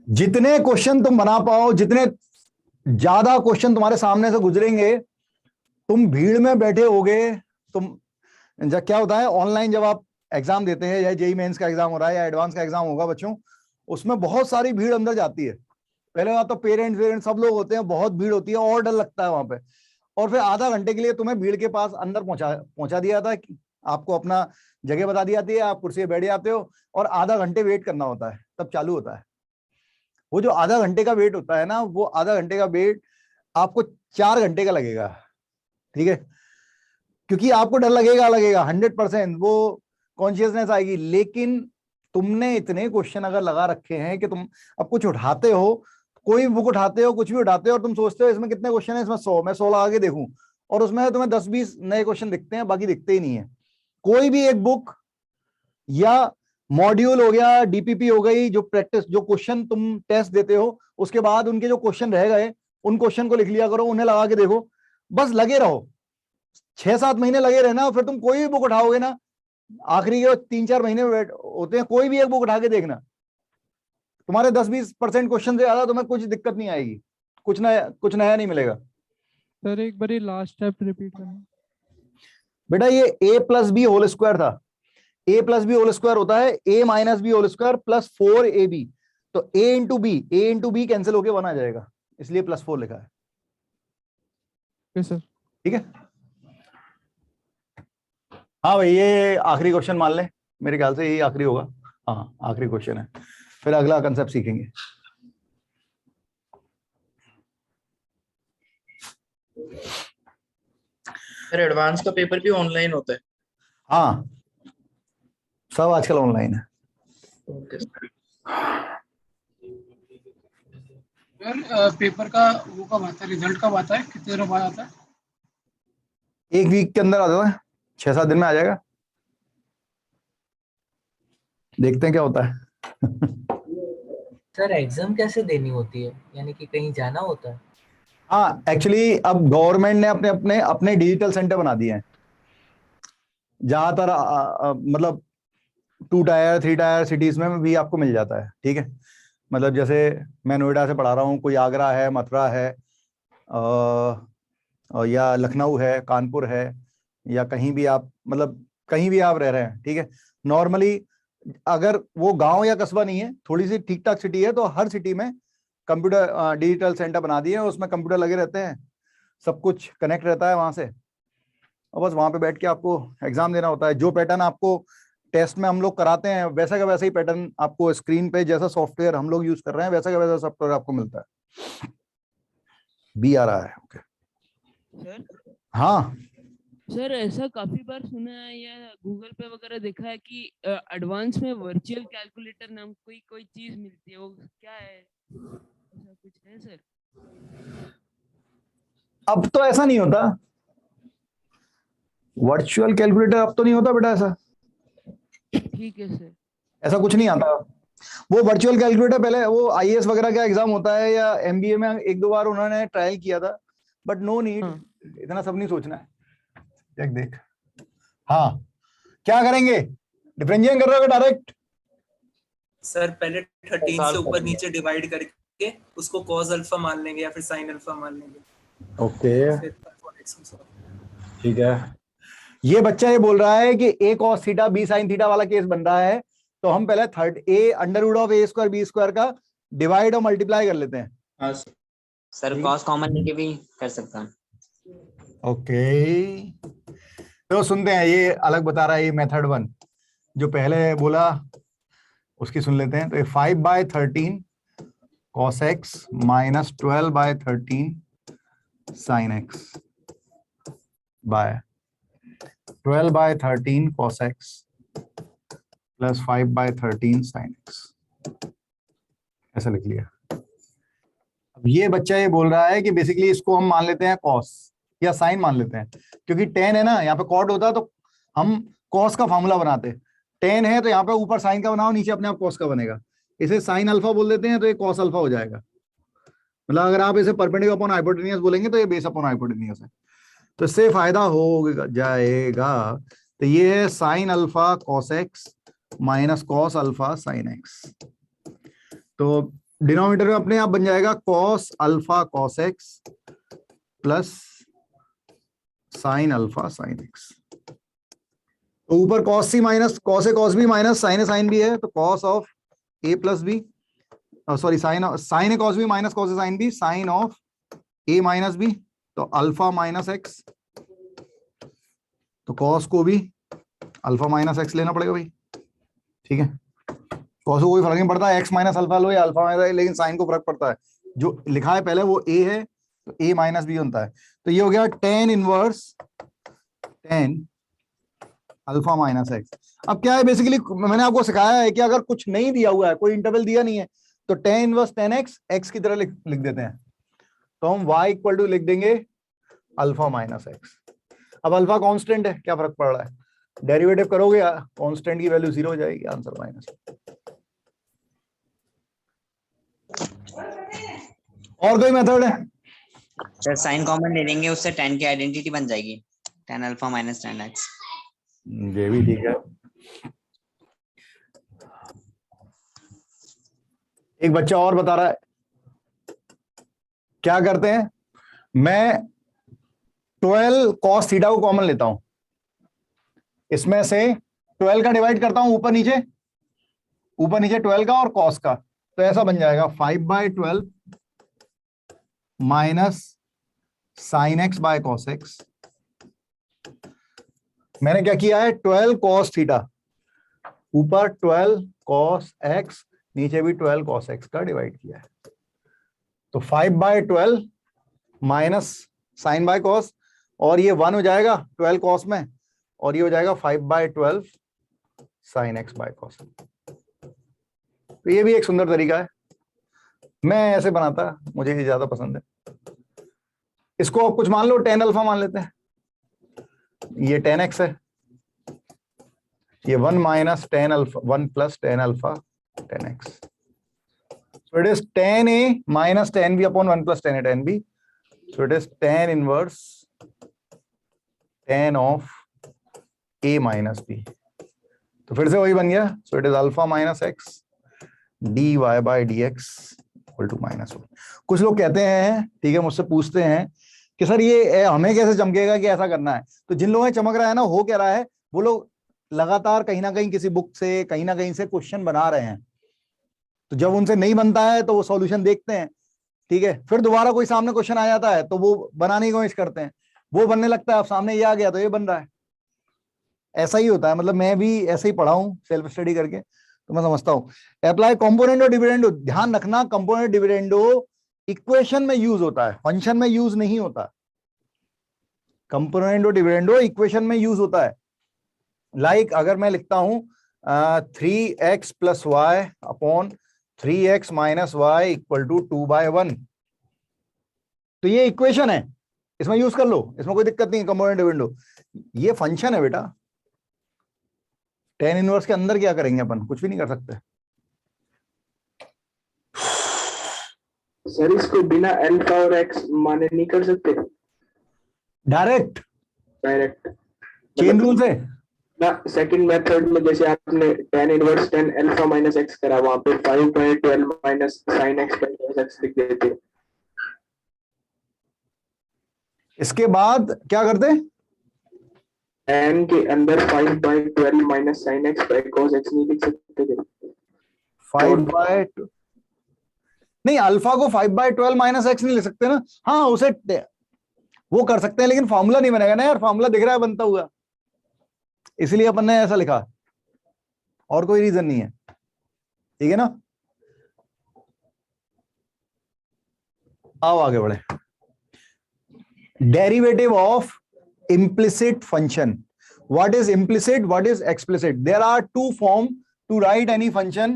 जितने क्वेश्चन तुम बना पाओ, जितने ज्यादा क्वेश्चन तुम्हारे सामने से गुजरेंगे, तुम भीड़ में बैठे होगे, तुम जब क्या होता है ऑनलाइन, जब आप एग्जाम देते हैं या जेई मेंस का एग्जाम हो रहा है या एडवांस का एग्जाम होगा बच्चों, उसमें बहुत सारी भीड़ अंदर जाती है। पहले बात तो पेरेंट्स सब लोग होते हैं, बहुत भीड़ होती है और डर लगता है वहां पे। और फिर आधा घंटे के लिए तुम्हें भीड़ के पास अंदर पहुंचा दिया था, आपको अपना जगह बता दी जाती है, आप कुर्सी पे बैठ जाते हो और आधा घंटे वेट करना होता है, तब चालू होता है। वो जो आधा घंटे का वेट होता है ना, वो आधा घंटे का वेट आपको 4 घंटे का लगेगा, ठीक है, क्योंकि आपको डर लगेगा 100%, वो कॉन्शियसनेस आएगी। लेकिन तुमने इतने क्वेश्चन अगर लगा रखे हैं कि तुम अब कुछ उठाते हो, कोई बुक उठाते हो, कुछ भी उठाते हो और तुम सोचते हो इसमें कितने क्वेश्चन है, इसमें 100, मैं 100 लगा के देखूं, और उसमें तुम्हें 10-20 नए क्वेश्चन दिखते हैं, बाकी दिखते ही नहीं है। कोई भी एक बुक या मॉड्यूल हो गया, डीपीपी हो गई, जो प्रैक्टिस, जो क्वेश्चन तुम टेस्ट देते हो, उसके बाद उनके जो क्वेश्चन रह गए उन क्वेश्चन को लिख लिया करो, उन्हें लगा के देखो, बस लगे रहो, 6-7 महीने लगे रहना। फिर तुम कोई भी बुक उठाओगे ना, आखिरी के 3-4 महीने होते हैं, कोई भी एक बुक उठा के देखना, तुम्हारे 10-20% क्वेश्चन से ज्यादा तुम्हें कुछ दिक्कत नहीं आएगी, कुछ नया नहीं मिलेगा। सर एक बार लास्ट स्टेप रिपीट करना। बेटा ये a plus B whole square था, a plus B whole square होता है a minus B whole square plus 4ab, तो a इंटू बी कैंसिल होके 1 आ जाएगा, इसलिए +4 लिखा है। सर ठीक है, हाँ भाई ये आखिरी क्वेश्चन मान ले, मेरे ख्याल से यही आखिरी होगा, हाँ आखिरी क्वेश्चन है, फिर अगला कंसेप्ट सीखेंगे। सर एडवांस का पेपर भी ऑनलाइन होता है? हाँ सब आजकल ऑनलाइन है। ओके सर पेपर का वो कब आता है, रिजल्ट कब आता है, कितने दिनों बाद आता है? 1 वीक के अंदर आ जाता है, 6-7 दिन में आ जाएगा, देखते हैं क्या होता है। सर एग्जाम कैसे देनी होती है, यानी कि कहीं जाना होता है? हाँ एक्चुअली अब गवर्नमेंट ने अपने डिजिटल सेंटर बना दिए हैं, ज्यादातर मतलब 2 टायर 3 टायर सिटीज में भी आपको मिल जाता है, ठीक है। मतलब जैसे मैं नोएडा से पढ़ा रहा हूँ, कोई आगरा है, मथुरा है, या लखनऊ है, कानपुर है, या कहीं भी आप मतलब कहीं भी आप रह रहे हैं, ठीक है। नॉर्मली अगर वो गांव या कस्बा नहीं है, थोड़ी सी ठीक ठाक सिटी है, तो हर सिटी में कंप्यूटर डिजिटल सेंटर बना दिए हैं, उसमें कंप्यूटर लगे रहते हैं, सब कुछ कनेक्ट रहता है वहां से, और बस वहां पे बैठ के आपको एग्जाम देना होता है। जो पैटर्न आपको टेस्ट में हम लोग कराते हैं वैसा का वैसा ही पैटर्न आपको स्क्रीन पे, जैसा सॉफ्टवेयर हम लोग यूज कर रहे हैं वैसा का वैसा सॉफ्टवेयर आपको मिलता है। बी आ रहा है, ओके सर हाँ सर ऐसा काफी बार सुना है या गूगल पे वगैरह देखा है कि एडवांस में वर्चुअल कैलकुलेटर नाम कोई चीज मिलती है, वो क्या है, ऐसा कुछ है सर? अब तो ऐसा नहीं होता, वर्चुअल कैलकुलेटर अब तो नहीं होता बेटा ऐसा, ठीक है सर। ऐसा कुछ नहीं आता। वो वर्चुअल कैलकुलेटर पहले वो आईएएस वगैरह का एग्जाम होता है या एमबीए में 1-2 बार उन्होंने ट्रायल किया था, बट नो नीड, इतना सब नहीं सोचना है। देख हाँ क्या करेंगे, डिफरेंशिएट कर रहे हो डायरेक्ट? सर पहले 13 से ऊपर नीचे डिवाइड करके उसको cos अल्फा मान लेंगे या फिर sin अल्फा मान लेंगे। ओके ठीक है, ये बच्चा ये बोल रहा है कि a cos theta b sin theta वाला केस बन रहा है, तो हम पहले a√a² b² का डिवाइड और मल्टीप्लाई कर लेते हैं। हाँ सर cos कॉमन लेके भी कर सकता हूँ। ओके तो सुनते हैं, ये अलग बता रहा है, ये मेथड 1 जो पहले बोला उसकी सुन लेते हैं। तो 5/13 cos x minus 12/13 sin x by 12/13 cos x plus 5/13 sin x, ऐसा लिख लिया। अब ये बच्चा ये बोल रहा है कि बेसिकली इसको हम मान लेते हैं cos या sin मान लेते हैं, क्योंकि tan है ना, यहाँ पे cot होता तो हम cos का फॉर्मूला बनाते, tan है तो यहाँ पे ऊपर sin का बनाओ, नीचे अपने आप cos का बनेगा, इसे sin अल्फा बोल देते हैं तो ये cos अल्फा हो जाएगा। मतलब अगर आप इसे परपेंडिकुलर अपॉन हाइपोटेन्यूस बोलेंगे तो ये बेस अपॉन हाइपोटेन्यूस है, तो इससे फायदा हो जाएगा। तो ये है sin alpha cos x minus cos alpha sin x, तो डिनोमिनेटर में अपने आप बन जाएगा cos alpha cos x plus sin alpha sin x। तो ऊपर cos c minus cos a cos b minus sin a sin b है, तो cos of a plus b, sorry sin a cos b minus cos a sin b, sin of a minus b, तो alpha minus x, तो cos को भी alpha minus x लेना पड़ेगा भाई, ठीक है। cos को कोई फर्क नहीं पड़ता, एक्स माइनस अल्फा लो या अल्फा माइनस, लेकिन साइन को फर्क पड़ता है। जो लिखा है पहले वो a है, तो a माइनस बी होता है। तो ये हो गया tan inverse tan alpha minus x. अब क्या है, बेसिकली मैंने आपको सिखाया है कि अगर कुछ नहीं दिया हुआ है, कोई इंटरवल दिया नहीं है, तो tan inverse tan x x की तरह लिख देते हैं, तो हम y इक्वल टू लिख देंगे अल्फा माइनस एक्स। अब अल्फा कांस्टेंट है, क्या फर्क पड़ रहा है, डेरिवेटिव करोगे कांस्टेंट की वैल्यू 0 हो जाएगी, आंसर माइनस। और कोई मेथड है? सर साइन कॉमन ले लेंगे, उससे tan की आइडेंटिटी बन जाएगी, tan alpha minus tan x. ये भी ठीक है। एक बच्चा और बता रहा है, क्या करते हैं, मैं 12 cos थीटा को कॉमन लेता हूं, इसमें से 12 का डिवाइड करता हूं ऊपर नीचे 12 का और cos का, तो ऐसा बन जाएगा 5/12 minus sine x by cos x. मैंने क्या किया है, 12 cos थीटा ऊपर 12 cos x, नीचे भी 12 cos x का डिवाइड किया है, तो 5/12 माइनस साइन बाय कॉस, और ये 1 हो जाएगा 12 cos में, और ये हो जाएगा 5/12 साइन एक्स बाय कॉस। तो ये भी एक सुंदर तरीका है, मैं ऐसे बनाता, मुझे ये ज्यादा पसंद है। इसको आप कुछ मान लो, tan अल्फा मान लेते हैं, ये tan x है, ये 1 minus tan alpha 1 plus tan alpha tan x, so it is tan a minus tan b upon 1 plus tan a tan b, so it is tan inverse tan of a minus b। तो फिर से वही बन गया, so it is alpha minus x dy by dx equal to -1। कुछ लोग कहते हैं, ठीक है, मुझसे पूछते हैं कि सर ये हमें कैसे चमकेगा कि ऐसा करना है, तो जिन लोगों में चमक रहा है ना, हो क्या रहा है, वो लोग लगातार कहीं ना कहीं किसी बुक से कहीं ना कहीं से क्वेश्चन बना रहे हैं, तो जब उनसे नहीं बनता है तो वो सॉल्यूशन देखते हैं, ठीक है, फिर दोबारा कोई सामने क्वेश्चन आ जाता है तो वो बनाने की कोशिश करते हैं, वो बनने लगता है, अब सामने ये आ गया तो ये बन रहा है। ऐसा ही होता है, मतलब मैं भी ऐसे ही पढ़ा हूं सेल्फ स्टडी करके, तो मैं समझता हूं। अप्लाई कंपोनेंट डिविडेंडो, ध्यान रखना कंपोनेंट डिविडेंडो इक्वेशन में यूज होता है, फंक्शन में यूज नहीं होता। कंपोनेंट डिविडेंडो इक्वेशन में यूज होता है। लाइक अगर मैं लिखता हूं 3x plus Y upon 3x minus Y equal to 2/1, तो ये इक्वेशन है, इसमें यूज कर लो, इसमें कोई दिक्कत नहीं है। कंपोनेंट डिविडेंडो ये फंक्शन है बेटा, tan इनवर्स के अंदर क्या करेंगे अपन, कुछ भी नहीं कर सकते। सर इसको बिना अल्फा और एक्स माने नहीं कर सकते, डायरेक्ट चेन रूल से ना। सेकंड मेथड में जैसे आपने tan inverse tan alpha minus X करा, वहां पे 5/12 minus sin x by cos x लिख देते। इसके बाद क्या करते, tan के अंदर 5/12 minus sin x by cos x नहीं लिख सकते थे? 5/2 नहीं, अल्फा को 5/12 माइनस एक्स नहीं लिख सकते ना, हाँ उसे वो कर सकते हैं, लेकिन फॉर्मूला नहीं बनेगा ना यार, फॉर्मूला दिख रहा है बनता हुआ, इसलिए अपन ने ऐसा लिखा, और कोई रीजन नहीं है, ठीक है ना। आओ आगे बढ़े। Derivative of implicit function. What is implicit, what is explicit? There are two forms to write any function: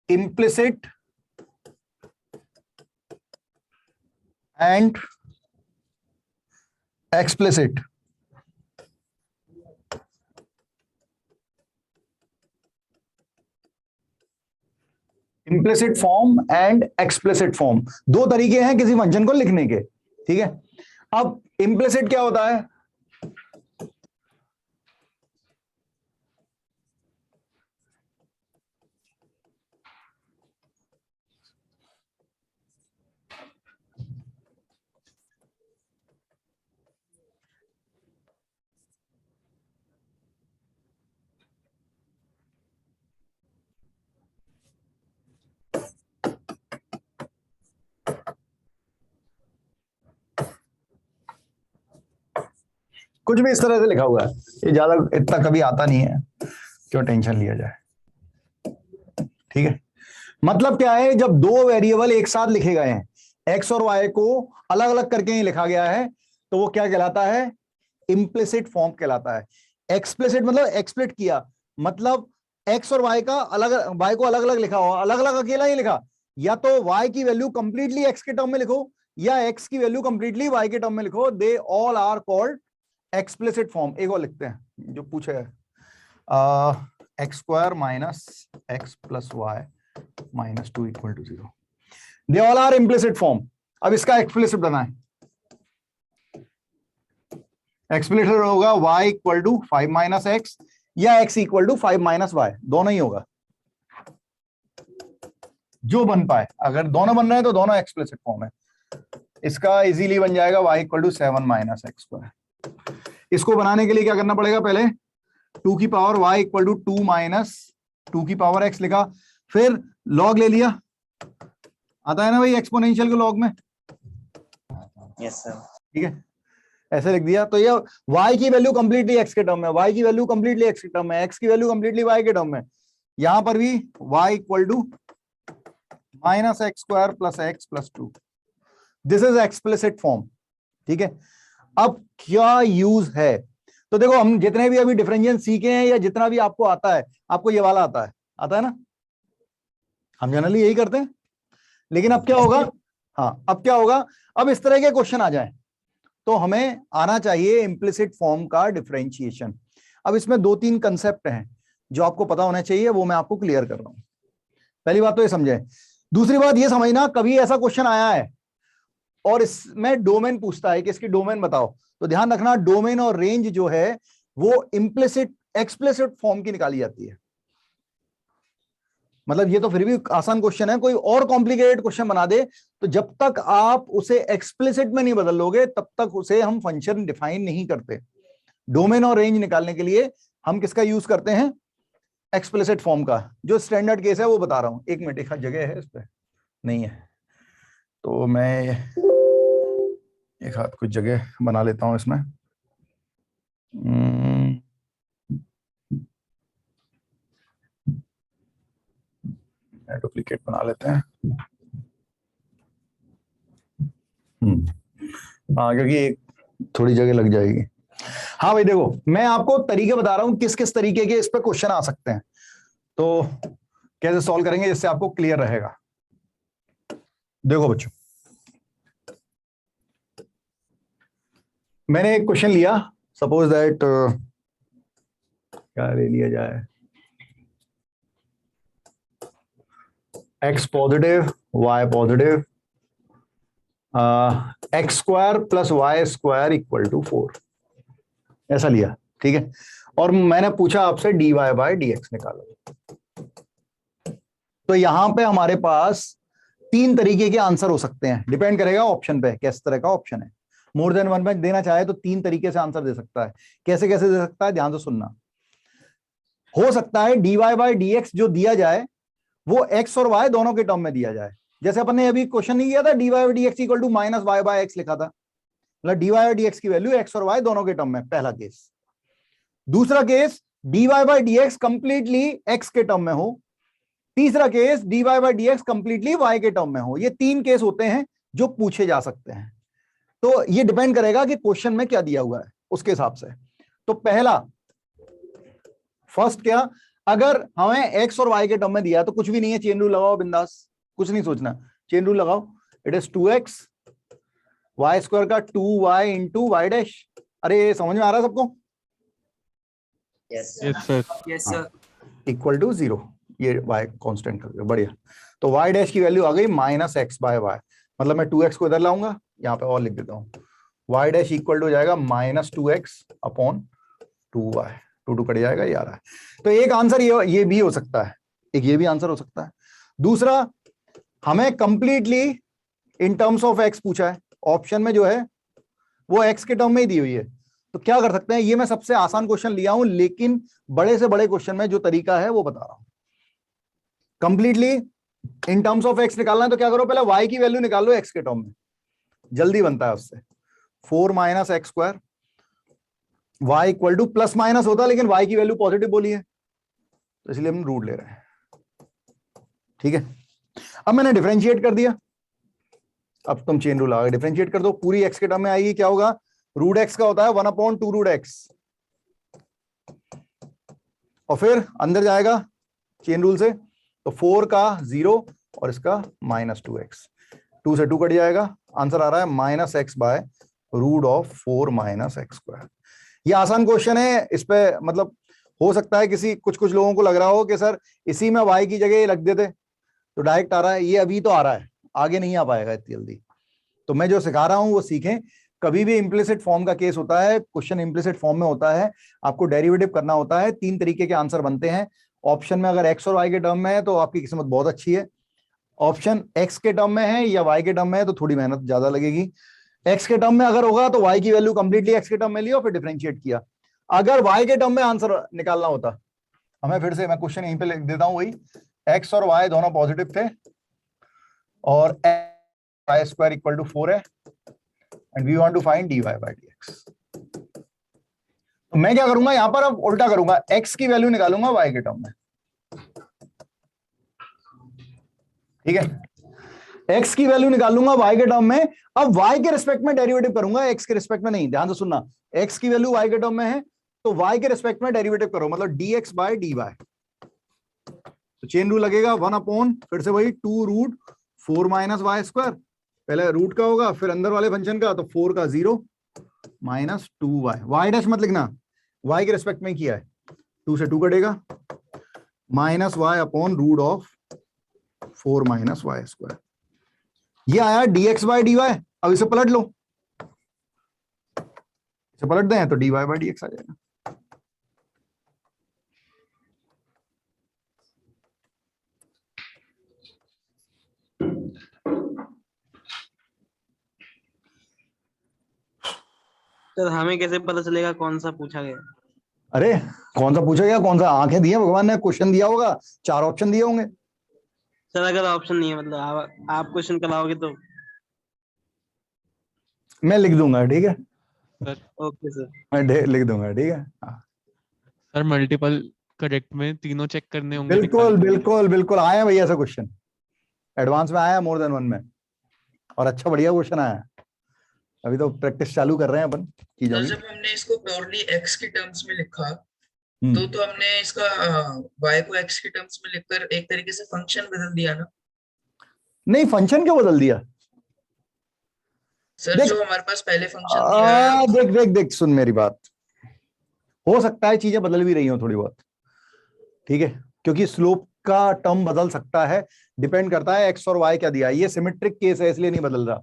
implicit and explicit. implicit form and explicit form, दो तरीके हैं किसी फंक्शन को लिखने के, ठीक है। अब implicit क्या होता है, कुछ भी इस तरह से लिखा हुआ है, ये ज्यादा इतना कभी आता नहीं है, क्यों टेंशन लिया जाए। ठीक है, मतलब क्या है, जब दो वेरिएबल एक साथ लिखे गए हैं, एक्स और वाई को अलग अलग करके ही लिखा गया है, तो वो क्या कहलाता है, इम्प्लिसिट फॉर्म कहलाता है। एक्सप्लिसिट मतलब एक्सप्लिट किया, मतलब एक्स और वाई का अलग, वाई को अलग अलग लिखा हो, अलग अलग अकेला ही लिखा, या तो वाई की वैल्यू कंप्लीटली एक्स के टर्म में लिखो या एक्स की वैल्यू कंप्लीटली वाई के टर्म में लिखो, they all are called explicit form. एक और लिखते हैं जो पूछे है, x square minus x plus y minus 2 equal to 0, they all are implicit form. अब इसका एक्सप्लिसिट बनाए, एक्सप्लिसिट होगा y equal to 5 minus x या x equal to 5 minus y, दोनों ही होगा जो बन पाए। अगर दोनों बन रहे हैं तो दोनों एक्सप्लिसिट फॉर्म है। इसका इजीली बन जाएगा y equal to 7 minus x squared. इसको बनाने के लिए क्या करना पड़ेगा, पहले 2 की power y equal to 2 minus 2 की पावर x लिखा, फिर लॉग ले लिया, आता है ना भाई एक्सपोनेंशियल के लॉग में। Yes sir. ठीक है, ऐसे लिख दिया, तो ये y की वैल्यू कंप्लीटली x के टर्म में, y की वैल्यू कंप्लीटली x के टर्म में, x की वैल्यू कंप्लीटली y के टर्म में। यहां पर भी y equal to minus x square plus x plus 2, this is explicit form. ठीक है, अब क्या यूज है, तो देखो हम जितने भी अभी डिफरेंशिएशन सीखे हैं या जितना भी आपको आता है, आपको ये वाला आता है ना, हम जनरली यही करते हैं। लेकिन अब क्या होगा, हाँ अब क्या होगा, अब इस तरह के क्वेश्चन आ जाए तो हमें आना चाहिए इम्प्लिसिट फॉर्म का डिफरेंशिएशन। अब इसमें 2-3 कंसेप्ट हैं जो आपको पता होना चाहिए, वो मैं आपको क्लियर कर रहा हूं। पहली बात तो ये समझे, दूसरी बात ये समझना, कभी ऐसा क्वेश्चन आया है और इसमें डोमेन पूछता है कि इसकी डोमेन बताओ, तो ध्यान रखना डोमेन और रेंज जो है वो इम्प्लिसिट एक्सप्लिसिट फॉर्म की निकाली जाती है। मतलब ये तो फिर भी आसान क्वेश्चन है, कोई और कॉम्प्लिकेटेड क्वेश्चन बना दे तो जब तक आप उसे एक्सप्लिसिट में नहीं बदल लोगे तब तक उसे हम फंक्शन डिफाइन नहीं करते। डोमेन और रेंज निकालने के लिए हम किसका यूज करते हैं, एक्सप्लिसिट फॉर्म का। जो स्टैंडर्ड केस है वो बता रहा हूं, एक मिनट, एक जगह है इस पे नहीं है तो मैं एक हाथ कुछ जगह बना लेता हूं इसमें। डुप्लीकेट बना लेते हैं, हाँ क्योंकि थोड़ी जगह लग जाएगी। हाँ भाई देखो, मैं आपको तरीके बता रहा हूं किस किस तरीके के इस पे क्वेश्चन आ सकते हैं, तो कैसे सॉल्व करेंगे जिससे आपको क्लियर रहेगा। देखो बच्चों, मैंने एक क्वेश्चन लिया, सपोज दैट क्या ले लिया जाए, x positive y positive, x square plus y squared equal to 4, ऐसा लिया। ठीक है, और मैंने पूछा आपसे dy बाय dx निकालो। तो यहां पे हमारे पास 3 तरीके के आंसर हो सकते हैं, डिपेंड करेगा ऑप्शन पे किस तरह का ऑप्शन है। मोर देन वन में देना चाहे तो 3 तरीके से आंसर दे सकता है। कैसे कैसे दे सकता है, ध्यान से सुनना। हो सकता है dy बाय dx जो दिया जाए वो x और y दोनों के टर्म में दिया जाए, जैसे अपन ने अभी क्वेश्चन नहीं किया था, dy by dx equal to minus y by x लिखा था, मतलब dy बाय dx की वैल्यू x और y दोनों के टर्म में, पहला केस। दूसरा case dy by dx completely x के टर्म में हो, तीसरा case dy by dx completely y के टर्म में हो। ये 3 केस होते हैं जो पूछे जा सकते हैं, तो ये डिपेंड करेगा कि क्वेश्चन में क्या दिया हुआ है उसके हिसाब से। तो पहला फर्स्ट क्या, अगर हमें x और y के टर्म में दिया है तो कुछ भी नहीं है, चेन रूल लगाओ बिंदास, कुछ नहीं सोचना, चेन रूल लगाओ। It is 2x y square का 2y इंटू वाई डैश। अरे समझ में आ रहा है सबको? यस सर इक्वल टू 0, ये y कांस्टेंट कर दो, बढ़िया। तो y डैश की वैल्यू आ गई माइनस एक्स बाय वाई, मतलब मैं 2x को इधर लाऊंगा, यहाँ पे और लिख देता हूँ, y डैश इक्वल टू हो जाएगा minus 2x upon 2y, 2 cut जाएगा, ये आ रहा है। तो एक आंसर ये भी हो सकता है, एक ये भी आंसर हो सकता है। दूसरा, हमें completely in terms of x पूछा है, ऑप्शन में जो है वो x के टर्म में ही दी हुई है, तो क्या कर सकते हैं, ये मैं सबसे आसान क्वेश्चन लिया हूं, लेकिन बड़े से बड़े क्वेश्चन में जो तरीका है वो बता रहा हूं। Completely in terms of x निकालना है तो क्या करो, पहले y की वैल्यू निकाल लो x के टर्म में, जल्दी बनता है उससे। 4 minus x square y equal to plus minus होता, लेकिन y की वैल्यू पॉजिटिव बोली है तो इसलिए हम रूट ले रहे हैं। ठीक है, अब मैंने डिफरेंशिएट कर दिया, अब तुम चेन रूल लगा डिफरेंशिएट कर दो, पूरी x के टर्म में आएगी, क्या होगा, रूट x का होता है 1/2 रूट x, और फिर अंदर जाएगा चेन रूल से तो 4 का 0 और इसका -2x, 2 से 2 कट जाएगा, आंसर आ रहा है -x/√4 - x²। ये आसान क्वेश्चन है, इस पे मतलब हो सकता है किसी कुछ लोगों को लग रहा हो कि सर इसी में y की जगह रख देते तो डायरेक्ट आ रहा है, ये अभी तो आ रहा है, आगे नहीं आ पाएगा इतनी जल्दी। तो मैं जो सिखा रहा हूं वो सीखें। कभी भी इम्प्लिसिट फॉर्म का केस होता है, क्वेश्चन इम्प्लिसिट फॉर्म में होता है, आपको डेरिवेटिव करना होता है, 3 तरीके के आंसर बनते हैं। ऑप्शन में अगर x और y के टर्म में है तो आपकी किस्मत बहुत अच्छी है, ऑप्शन x के टर्म में है या y के टर्म में है तो थोड़ी मेहनत ज्यादा लगेगी। x के टर्म में अगर होगा तो y की वैल्यू कंप्लीटली x के टर्म में लिया और फिर डिफरेंशिएट किया। अगर y के टर्म में आंसर निकालना होता, हमें फिर से मैं क्वेश्चन यहीं पे लिख देता हूं, वही x और y दोनों पॉजिटिव थे और y² इक्वल टू 4 है and we want to find dy/dx। तो मैं क्या करूंगा यहां पर, अब उल्टा करूंगा, x की वैल्यू निकालूंगा y के टर्म में। ठीक है, x की वैल्यू निकालूंगा y के टर्म में, अब y के रिस्पेक्ट में डेरिवेटिव करूंगा, x के रिस्पेक्ट में नहीं। ध्यान से सुनना, x की वैल्यू y के टर्म में है तो y के रिस्पेक्ट में डेरिवेटिव करो, मतलब dx/dy। तो चेन रूल लगेगा 1/, फिर से वही 2√4 - y², पहले रूट का होगा फिर अंदर वाले फंक्शन का, तो 4 का 0 -2y, y डैश मत लिखना, y के रिस्पेक्ट में किया है, 2 से 2 कटेगा, -y/√4 - y²। ये आया dx/dy। अब इसे पलट लो, इसे पलट दें तो dy/dx आ जाएगा। सर हमें कैसे पता चलेगा कौन सा पूछा गया? अरे कौन सा पूछा गया, कौन सा, आंखें दी है भगवान ने, क्वेश्चन दिया होगा, 4 ऑप्शन दिए होंगे। सर अगर ऑप्शन नहीं है, मतलब आप क्वेश्चन कराओगे तो मैं लिख दूंगा, ठीक है सर। ओके सर, मैं लिख दूंगा, ठीक है। सर मल्टीपल करेक्ट में तीनों चेक करने होंगे। बिल्कुल बिल्कुल बिल्कुल, आया भैया ऐसा क्वेश्चन, एडवांस में आया, मोर देन 1 में, और अच्छा बढ़िया क्वेश्चन आया। अभी तो प्रैक्टिस चालू कर रहे हैं अपन की तो जाएगी। जब हमने इसको प्योरली x के टर्म्स में लिखा तो हमने इसका y को x के टर्म्स में लिखकर एक तरीके से फंक्शन बदल दिया ना? नहीं, फंक्शन क्यों बदल दिया सर? जो हमारे पास पहले फंक्शन दिया है, देख देख देख, सुन मेरी बात, हो सकता है चीजें बदल भी रही हो थोड़ी बहुत, ठीक है, क्योंकि स्लोप का टर्म बदल सकता है, डिपेंड करता है x और y क्या दिया है। ये सिमेट्रिक केस है इसलिए नहीं बदल रहा,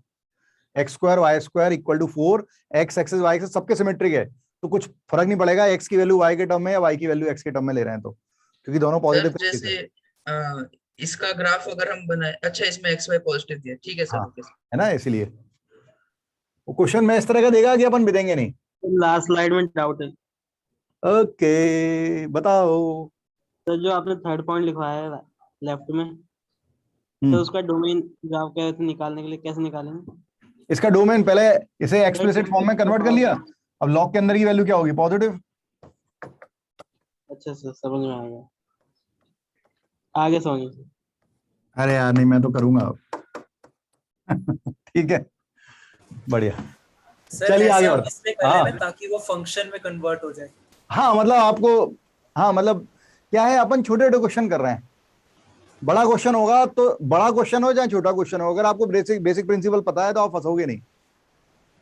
x² y² equal to 4, x axis y axis सबके सिमेट्रिक है, तो कुछ फर्क नहीं पड़ेगा x की वैल्यू y के टर्म में या y की वैल्यू x के टर्म में ले रहे हैं तो, क्योंकि दोनों पॉजिटिव जैसे इसका ग्राफ अगर हम बनाए, अच्छा इसमें xy पॉजिटिव दिया, ठीक है सर, हाँ, ओके सर। है ना, इसलिए वो क्वेश्चन में इस तरह का देगा कि अपन बितेंगे नहीं। लास्ट स्लाइड में डाउट है। ओके बताओ। तो जो आपने थर्ड पॉइंट लिखवाया है लेफ्ट में, तो उसका डोमेन ग्राफ कैसे निकालने के लिए कैसे निकालेंगे? इसका डोमेन पहले इसे एक्सप्लिसिट फॉर्म में कन्वर्ट कर लिया, अब लॉग के अंदर की वैल्यू क्या होगी, पॉजिटिव। अच्छा सर, समझ में आ गया, आगे समझिए। अरे यार नहीं, मैं तो करूंगा अब ठीक है, बढ़िया, चलिए आगे बढ़ते। इसलिए कर रहे हैं ना ताकि वो फंक्शन में कन्वर्ट हो जाए। हाँ मतलब आपको, हाँ मतलब क्या है, अपन छोटे छोटे क्वेश्चन कर रहे हैं, बड़ा क्वेश्चन होगा तो, बड़ा क्वेश्चन हो चाहे छोटा क्वेश्चन हो, अगर आपको बेसिक प्रिंसिपल पता है तो आप फंसोगे नहीं।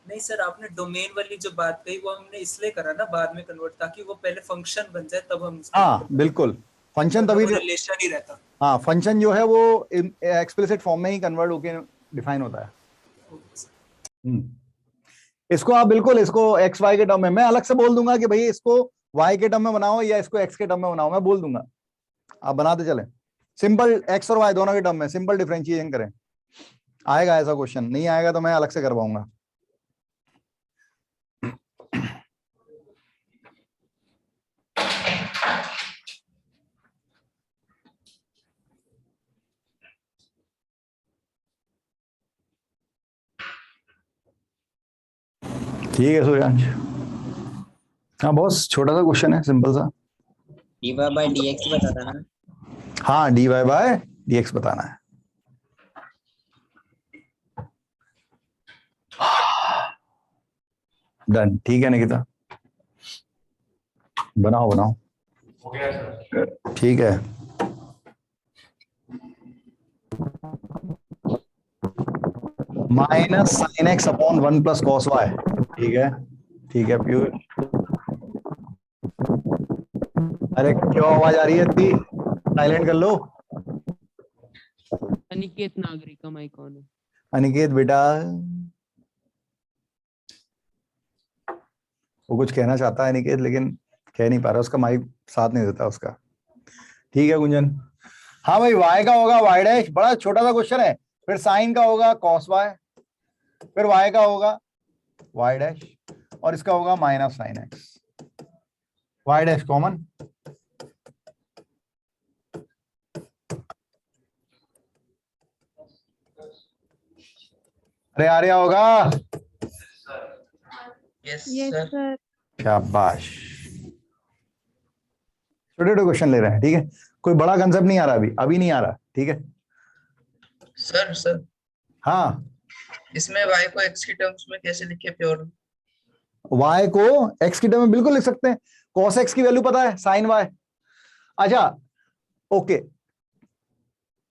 नहीं सर, आपने डोमेन वाली जो बात कही वो हमने इसलिए करा ना बाद में कन्वर्ट, ताकि वो पहले फंक्शन बन जाए तब हम। हाँ बिल्कुल, फंक्शन तभी रिलेशन ही रहता। हाँ, फंक्शन जो है वो एक्सप्लिसिट फॉर्म में ही कन्वर्ट होके डिफाइन होता है। इसको आप बिल्कुल, इसको एक्स वाई के टर्म में, मैं अलग से बोल दूंगा कि भाई इसको y के टर्म में बनाओ या इसको x के टर्म में बनाओ, मैं बोल दूंगा, आप बनाते चले, सिंपल x और y दोनों के टर्म में सिंपल डिफरेंशिएशन करें, आएगा ऐसा क्वेश्चन, नहीं आएगा तो मैं अलग से करवाऊंगा। ठीक है सूर्यांश, हाँ बॉस, छोटा सा क्वेश्चन है, सिंपल सा। dy by dx बताता ना। हाँ, dy by dx बताना है। डन, ठीक है निकिता, बनाओ बनाओ। हो गया सर। ठीक है, minus sine x upon 1 plus cos y. ठीक है, ठीक है प्यूर। अरे क्यों आवाज आ रही है इतनी? साइलेंट कर लो। अनिकेत नागरिक का माइक ऑन है। अनिकेत बेटा, वो कुछ कहना चाहता है अनिकेत, लेकिन कह नहीं पा रहा, उसका माइक साथ नहीं देता उसका। ठीक है गुंजन। हाँ भाई, y का होगा y डैश, बड़ा छोटा सा क्वेश्चन है। फिर साइन का होगा cos y, फिर y का होगा y डैश, और इसका होगा minus sine x. y dash common, अरे आर्या होगा। Yes yes sir. सर। शाबाश, छोटे छोटे क्वेश्चन ले रहे हैं। ठीक है, कोई बड़ा कंसेप्ट नहीं आ रहा अभी नहीं आ रहा। ठीक है सर हाँ, इसमें y को x की टर्म्स में कैसे लिखे प्योर? y को x की टर्म में बिल्कुल लिख सकते हैं। cos x की वैल्यू पता है, sin y। अच्छा ओके,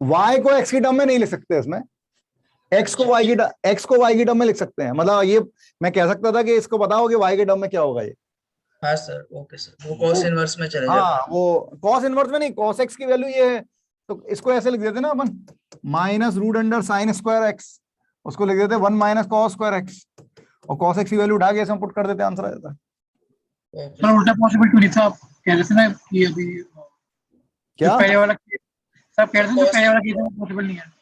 y को x की टर्म में नहीं लिख सकते इसमें, x को y की टर्म में लिख सकते हैं। मतलब ये मैं कह सकता था कि इसको बताओ कि y के टर्म में क्या होगा ये। हाँ सर, ओके सर, वो cos इनवर्स में चले जाएगा। हाँ, वो cos इनवर्स में नहीं, cos x की वैल्यू ये है, तो इसको ऐसे लिख देते ना अपन, minus root under sine square x, उसको लिख देते 1 माइनस कॉस स्क्वायर एक्स, और cos x की वैल्यू उठा के ऐसे पुट कर देते, आंसर आ जाता है। सर उल्टा पॉसिबल क्यों नहीं था? आप कह रहे थे ना कि अभी क्या पहले वाला, सब कह रहे थे जो पहले वाला किया पॉसिबल नहीं है।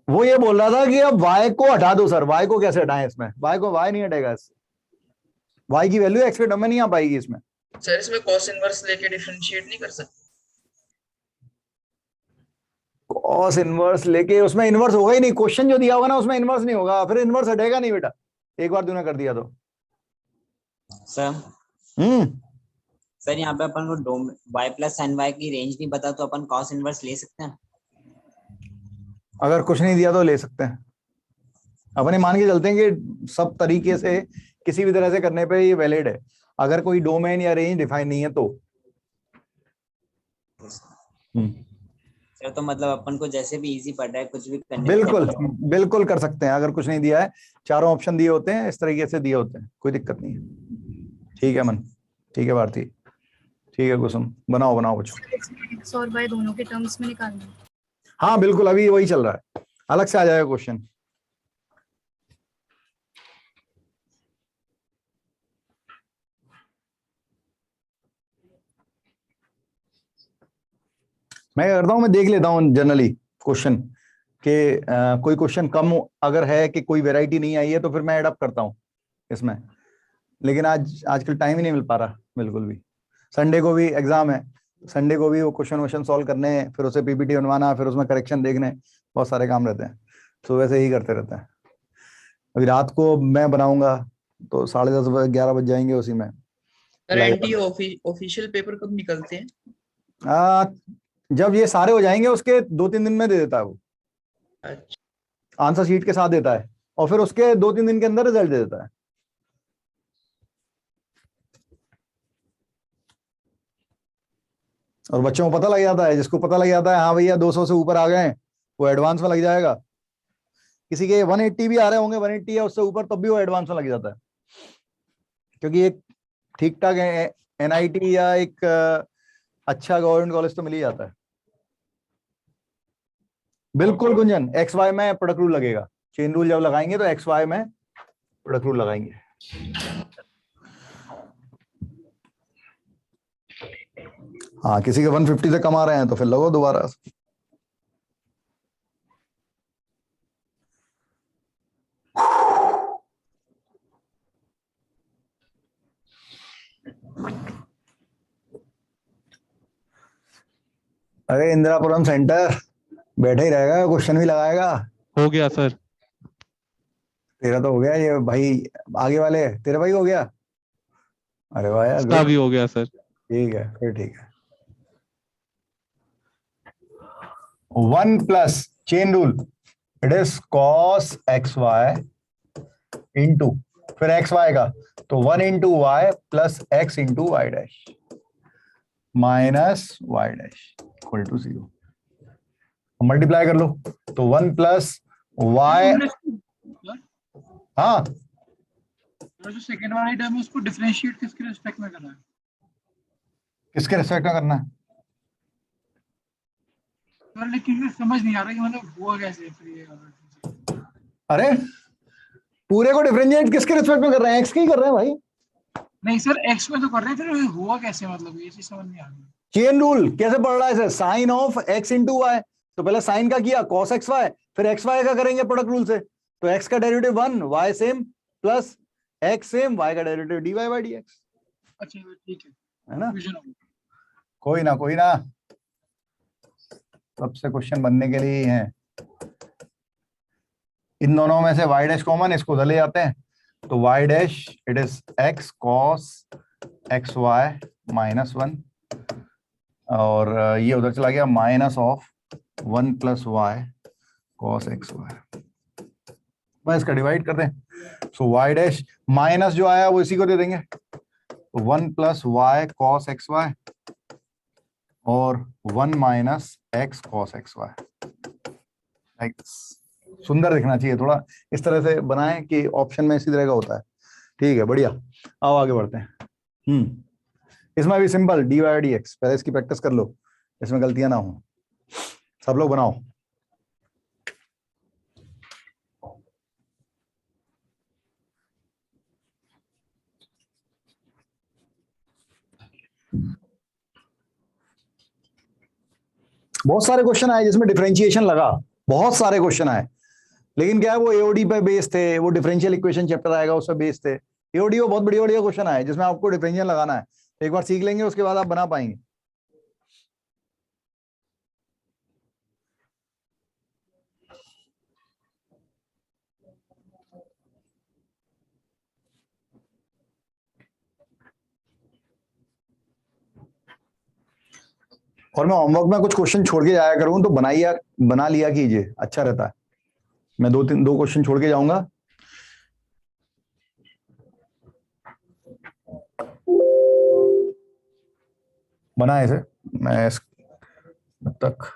वो ये बोल रहा था कि अब y को हटा दो सर। y को कैसे हटाएं इसमें? y को y नहीं हटेगा इससे, y की वैल्यू x के टर्म में नहीं आ पाएगी इसमें। सर इसमें cos इनवर्स लेके डिफरेंशिएट नहीं कर सकते? cos इनवर्स लेके उसमें इनवर्स होगा ही नहीं, क्वेश्चन जो दिया होगा ना उसमें इनवर्स नहीं होगा, फिर इनवर्स हटेगा नहीं बेटा, एक बार तूने कर दिया तो। सर सर यहाँ पे अपन को y प्लस साइन y की रेंज नहीं पता, तो अपन cos इनवर्स ले सकते हैं? अगर कुछ नहीं दिया तो ले सकते हैं। अपने मान के चलते हैं कि सब तरीके से किसी भी तरह से करने पे ये वैलिड है, अगर कोई डोमेन या रेंज डिफाइन नहीं है तो। सर तो मतलब अपन को जैसे भी इजी पड़ रहा है कुछ भी करने बिल्कुल बिल्कुल कर सकते हैं, अगर कुछ नहीं दिया है, चारों ऑप्शन दिए होते हैं, इस तरीके से दिए होते हैं, कोई दिक्कत नहीं है। ठीक है मन, ठीक है भारती, ठीक है कुसुम, बनाओ बनाओ बच्चों। x और y दोनों के टर्म्स में निकालना है। हाँ बिल्कुल, अभी वही चल रहा है, अलग से आ जाएगा क्वेश्चन। मैं करता हूँ, मैं देख लेता हूँ जनरली क्वेश्चन के, कोई क्वेश्चन कम अगर है कि कोई वैरायटी नहीं आई है तो फिर मैं एडअप करता हूँ इसमें, लेकिन आजकल टाइम ही नहीं मिल पा रहा बिल्कुल भी। संडे को भी एग्जाम है, संडे को भी वो क्वेश्चन सॉल्व करने हैं, फिर उसे पीपीटी बनवाना, फिर उसमें करेक्शन देखने, बहुत सारे काम रहते हैं, तो वैसे ही करते रहते हैं। अभी रात को मैं बनाऊंगा तो 10:30 11 बज जाएंगे उसी में। ऑफिशियल पेपर कब निकलते हैं? जब ये सारे हो जाएंगे उसके 2-3 दिन में दे देता है वो। अच्छा। आंसर शीट के साथ देता है, और फिर उसके 2-3 दिन के अंदर रिजल्ट दे देता है। और बच्चों को पता लग जाता है, जिसको पता लग जाता है हाँ भैया 200 से ऊपर आ गए वो एडवांस में लग जाएगा, किसी के 180 भी आ रहे होंगे, 180 या उससे ऊपर, तब भी वो एडवांस में लग जाता है, क्योंकि एक ठीक ठाक एनआईटी या एक अच्छा गवर्नमेंट कॉलेज तो मिल ही जाता है। बिल्कुल गुंजन, एक्स वाई में प्रोडक्ट रूल लगेगा, चेन रूल जब लगाएंगे तो एक्स वाई में प्रोडक्ट रूल लगाएंगे। हाँ, किसी के 150 से कम आ रहे हैं तो फिर लगो दोबारा। अरे इंदिरापुरम सेंटर बैठे ही रहेगा, क्वेश्चन भी लगाएगा। हो गया सर। तेरा तो हो गया, ये भाई आगे वाले तेरे भाई हो गया। अरे वाह यार, इसका भी हो गया सर। ठीक है, फिर ठीक है। 1 plus chain rule, it is cos xy into फिर xy का, तो 1 into y plus x into y dash minus y dash equal to 0। Multiply कर लो, तो 1 प्लस वाई, हाँ जो सेकंड वाला टर्म है उसको डिफरेंशिएट किसके रिस्पेक्ट में करना है? किसके रिस्पेक्ट में करना है? सर लेकिन समझ नहीं आ रहा कि मतलब हुआ कैसे फिर ये। अरे पूरे को डिफरेंशिएट किसके रिस्पेक्ट में कर रहे हैं? x के ही कर रहे हैं भाई। नहीं सर x में तो कर रहे हैं, फिर हुआ कैसे, मतलब ये चीज समझ नहीं आ रही। चेन रूल कैसे पढ़ रहा है sir? Sine of x into y, तो पहले साइन का किया cos xy, फिर xy का करेंगे प्रोडक्ट रूल से, तो x का derivative 1, y same plus x same, y का डेरिवेटिव dy by dx। अच्छा ठीक है ना? कोई ना कोई ना, सबसे क्वेश्चन बनने के लिए ही है। इन दोनों में से y डैश कॉमन, इसको उधर ले जाते हैं, तो y dash it is x cos xy minus 1, और ये उधर चला गया minus of 1 plus y cos xy। बस इसका डिवाइड कर दें, सो y डैश माइनस जो आया वो इसी को दे देंगे, तो 1 प्लस वाई cos xy और 1 माइनस x cos xy। सुंदर दिखना चाहिए, थोड़ा इस तरह से बनाएं कि ऑप्शन में इसी तरह का होता है। ठीक है, बढ़िया। आओ आगे बढ़ते हैं। इसमें भी सिंपल dy by dx, पहले इसकी प्रैक्टिस कर लो, इसमें गलतियां ना हो। सब लोग बनाओ। बहुत सारे क्वेश्चन आए जिसमें डिफरेंशिएशन लगा, बहुत सारे क्वेश्चन आए, लेकिन क्या है वो एओडी पे बेस थे, वो डिफरेंशियल इक्वेशन चैप्टर आएगा उस पर बेस थे। एओडी वो बहुत बढ़िया बढ़िया क्वेश्चन आए जिसमें आपको डिफरेंशियल लगाना है, एक बार सीख लेंगे उसके बाद आप बना पाएंगे। और मैं होमवर्क में कुछ क्वेश्चन छोड़ के जाया करूं, तो बना लिया कीजिए, अच्छा रहता है। मैं दो क्वेश्चन छोड़ के जाऊंगा। बनाए इसे, मैं तक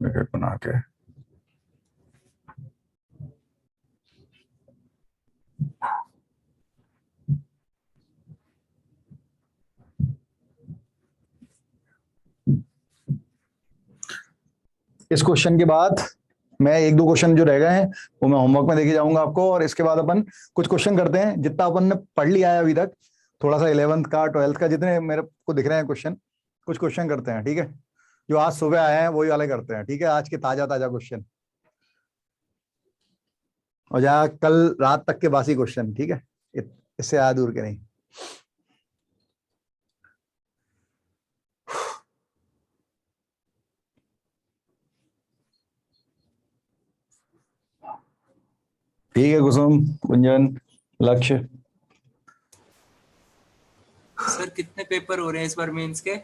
विकेट बना के इस क्वेश्चन के बाद मैं 1-2 क्वेश्चन जो रह गए हैं वो मैं होमवर्क में देके जाऊंगा आपको, और इसके बाद अपन कुछ क्वेश्चन करते हैं जितना अपन ने पढ़ लिया है अभी तक, थोड़ा सा 11th का 12th का जितने मेरे को दिख रहे हैं क्वेश्चन, कुछ क्वेश्चन करते हैं। ठीक है, जो आज सुबह आए हैं वही वाले करते हैं। ठीक है, आज के ताजा क्वेश्चन, और जहाँ कल रात तक के बासी क्वेश्चन। ठीक है, इससे आया दूर के नहीं। ठीक है कुसुम, गुंजन, लक्ष्य। सर कितने पेपर हो रहे हैं इस बार मेंस के?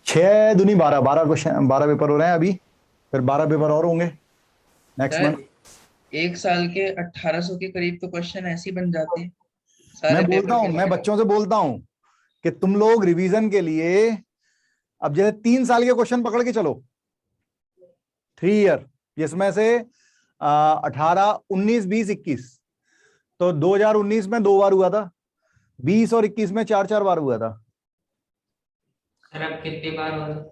6 दूनी 12 क्वेश्चन, 12 पेपर हो रहे हैं अभी, फिर 12 पेपर और होंगे नेक्स्ट मंथ। एक साल के 1800 के करीब तो क्वेश्चन ऐसे ही बन जाते हैं। मैं बोलता हूँ, मैं बच्चों से बोलता हूँ कि तुम लोग रिवीजन के लिए अब जैसे 3 साल के क्वेश्चन पकड़ के चलो, 3 ईयर, जिसमें से 18, 19, 20, 21, तो 2019 में 2 बार हुआ था, 20 और 21 में 4-4 बार हुआ था। सर अब कितनी बार होगा?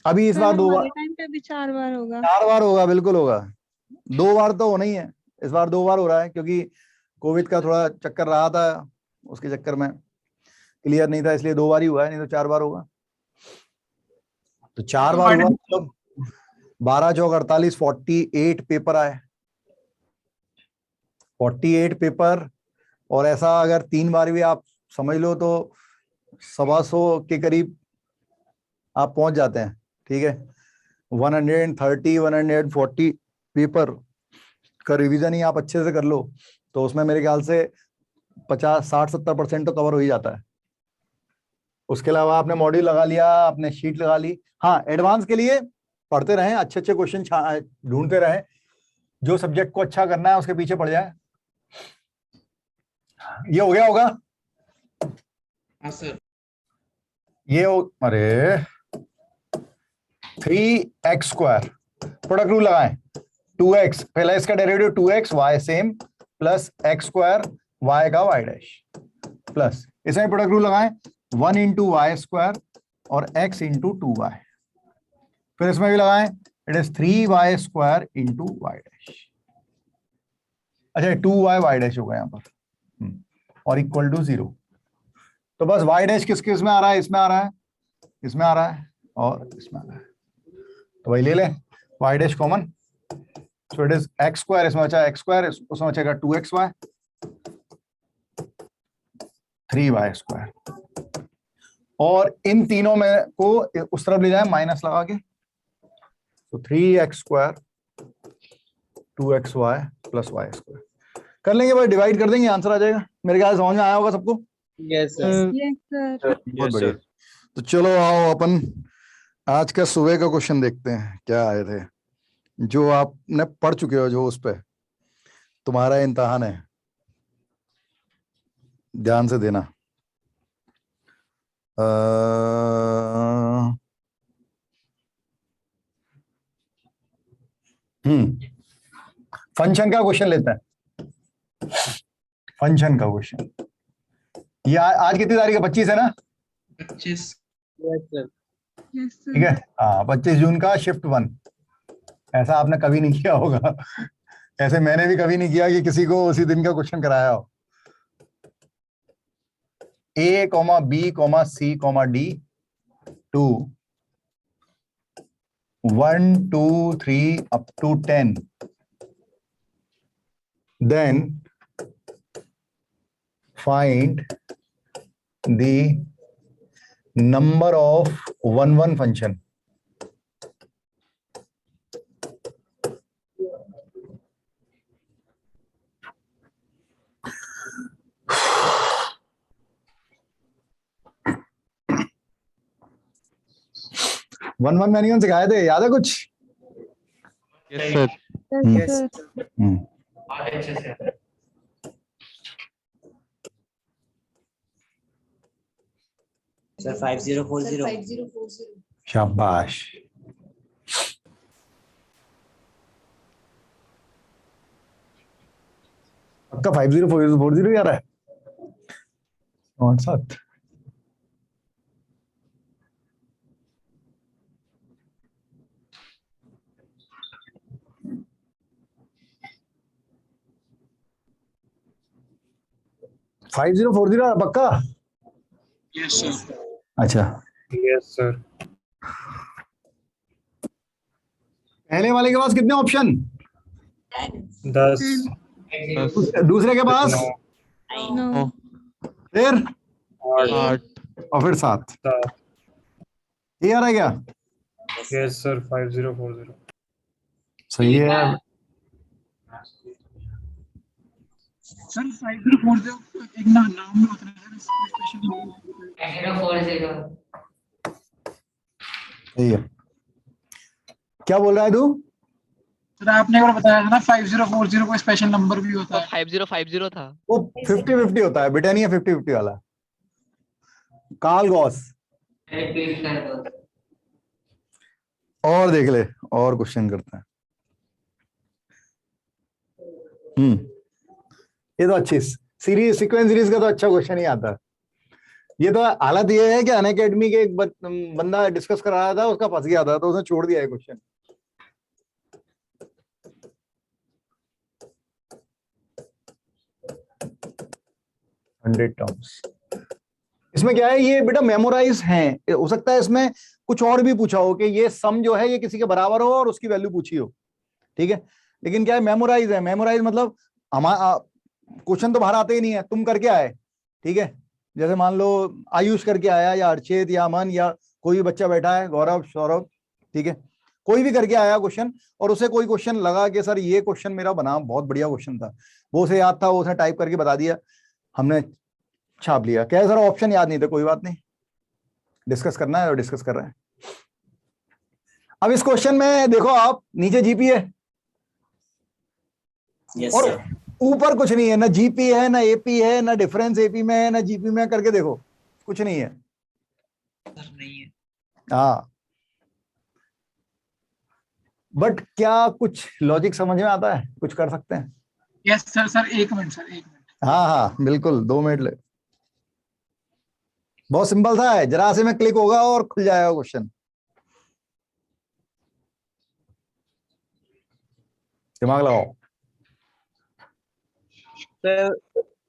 अभी इस बार 2 बार, टाइम पे भी 4 बार होगा। 4 बार होगा, बिल्कुल होगा। 2 बार तो होना ही है, इस बार 2 बार हो रहा है क्योंकि कोविड का थोड़ा चक्कर रहा था, उसके चक्कर में क्लियर नहीं था, इसलिए 2 बार ही हुआ है, नहीं तो 4 बार होगा। तो 4 बार हुआ, मतलब 12 चौक 48, 48 पेपर आए, 48 पेपर। और ऐसा अगर 3 बार भी आप समझ लो तो 125 के करीब आप पहुंच जाते हैं। ठीक है, 130, 140 पेपर का रिवीजन ही आप अच्छे से कर लो, तो उसमें मेरे ख्याल से 50-60-70% तो कवर हो ही जाता है। उसके अलावा आपने मॉड्यूल लगा लिया, आपने शीट लगा ली। हाँ, एडवांस के लिए पढ़ते रहें, अच्छे अच्छे क्वेश्चन ढूंढते रहें, जो सब्जेक्ट को अच्छा करना है उसके पीछे पड़ जाए। ये हो गया होगा? हाँ सर। ये अरे 3x² प्रोडक्ट रूल लगाएं। 2x पहला इसका derivative 2x y same plus x² y का y डैश प्लस इसमें प्रोडक्ट रूल लगाएं 1 इंटू y² और x इंटू 2y। फिर इसमें भी लगाएं it is 3y² into y dash. अच्छा 2y y डैश होगा यहाँ पर और इक्वल टू 0। तो बस y डैश किस किस में आ रहा है? इसमें आ रहा है, इसमें आ रहा है और इसमें आ रहा है, तो वही ले लें y dash common. So it is x², इसमें बचा x², उसमें बचेगा 2xy 3y²। और इन तीनों में को उस तरफ ले जाए माइनस लगा के, तो 3x² 2xy प्लस y² कर लेंगे भाई, डिवाइड कर देंगे, आंसर आ जाएगा। मेरे ख्याल समझ में आया होगा सबको? Yes sir. बहुत बढ़िया। तो चलो आओ अपन आज का सुबह का क्वेश्चन देखते हैं क्या आए थे, जो आपने पढ़ चुके हो, जो उस पे तुम्हारा इम्तिहान है, ध्यान से देना। फंक्शन का क्वेश्चन लेते हैं। फंक्शन का क्वेश्चन ये आज कितनी तारीख है? 25 है ना? 25। ठीक है, हाँ 25 जून का शिफ्ट 1। ऐसा आपने कभी नहीं किया होगा, ऐसे मैंने भी कभी नहीं किया कि किसी को उसी दिन का क्वेश्चन कराया हो। A, B, C, D to 1, 2, 3 up to 10. Then find the number of 1 function. One मैंने सिखाए थे, याद है कुछ? Yes sir. अच्छे से सर 5040। शाबाश। आपका 5040 आ रहा है? कौन सा? फाइव 5040 पक्का? Yes sir. अच्छा यस सर। पहले वाले के पास कितने ऑप्शन? 10। दूसरे के पास? 9। फिर 8 और फिर 7। ये आ रहा है क्या? Yes sir 5040। सही है। सर 5040 एक नाम में होता है स्पेशल। 040। सही है। क्या बोल रहा है तू? सर आपने एक बार बताया था ना 5040 को स्पेशल नंबर भी होता है। 5050 था वो 50-50 होता है, ब्रिटानिया 50-50 वाला। Carl Gauss. और देख ले, और क्वेश्चन करते हैं। ये तो अच्छी सीरीज, सीक्वेंस सीरीज का तो अच्छा क्वेश्चन ही आता है। ये तो हालत ये है कि अनअकैडमी के एक बंदा डिस्कस कर रहा था, उसका फंस गया था तो उसने छोड़ दिया है क्वेश्चन। टर्म्स इसमें क्या है, ये बेटा मेमोराइज हैं। हो सकता है इसमें कुछ और भी पूछा हो कि ये सम जो है ये किसी के बराबर हो और उसकी वैल्यू पूछी हो, ठीक है। लेकिन क्या है, मेमोराइज है। मेमोराइज मतलब हमारा क्वेश्चन तो बाहर आते ही नहीं है, तुम करके आए, ठीक है। जैसे मान लो आयुष करके आया या अर्चित या अमन या कोई भी बच्चा बैठा है, गौरव, सौरभ, ठीक है, कोई भी करके आया क्वेश्चन और उसे कोई क्वेश्चन लगा कि सर ये क्वेश्चन मेरा बना बहुत बढ़िया क्वेश्चन था, वो उसे याद था, वो उसने टाइप करके बता दिया। हमने छाप लिया। क्या है सर, ऑप्शन याद नहीं थे, कोई बात नहीं, डिस्कस करना है और डिस्कस कर रहे हैं। अब इस क्वेश्चन में देखो आप, नीचे जीपी है यस और सर। ऊपर कुछ नहीं है, ना जीपी है, ना एपी है, ना डिफरेंस एपी में है, ना जीपी में है, करके देखो कुछ नहीं है। नहीं है। हाँ, बट क्या कुछ लॉजिक समझ में आता है, कुछ कर सकते हैं? Yes sir. सर एक मिनट सर, एक मिनट। हाँ हाँ बिल्कुल, 2 मिनट ले। बहुत सिंपल सा है, जरा से में क्लिक होगा और खुल जाएगा क्वेश्चन। दिमाग लगाओ। सर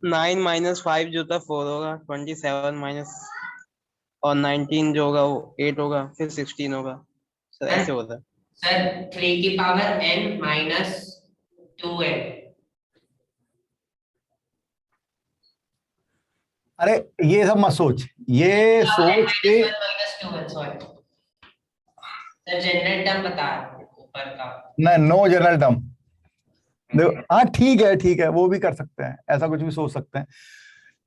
9 माइनस 5 जो था 4 होगा, 27 माइनस और 19 जो होगा वो 8 होगा, फिर 16 होगा। सर ऐसे होता है। सर 3 की पावर n माइनस 2n। अरे ये सब मत सोच, ये सोच के सर जनरल टर्म बता ऊपर का। ना, नो जनरल टर्म। देखो हाँ ठीक है, ठीक है, वो भी कर सकते हैं, ऐसा कुछ भी सोच सकते हैं।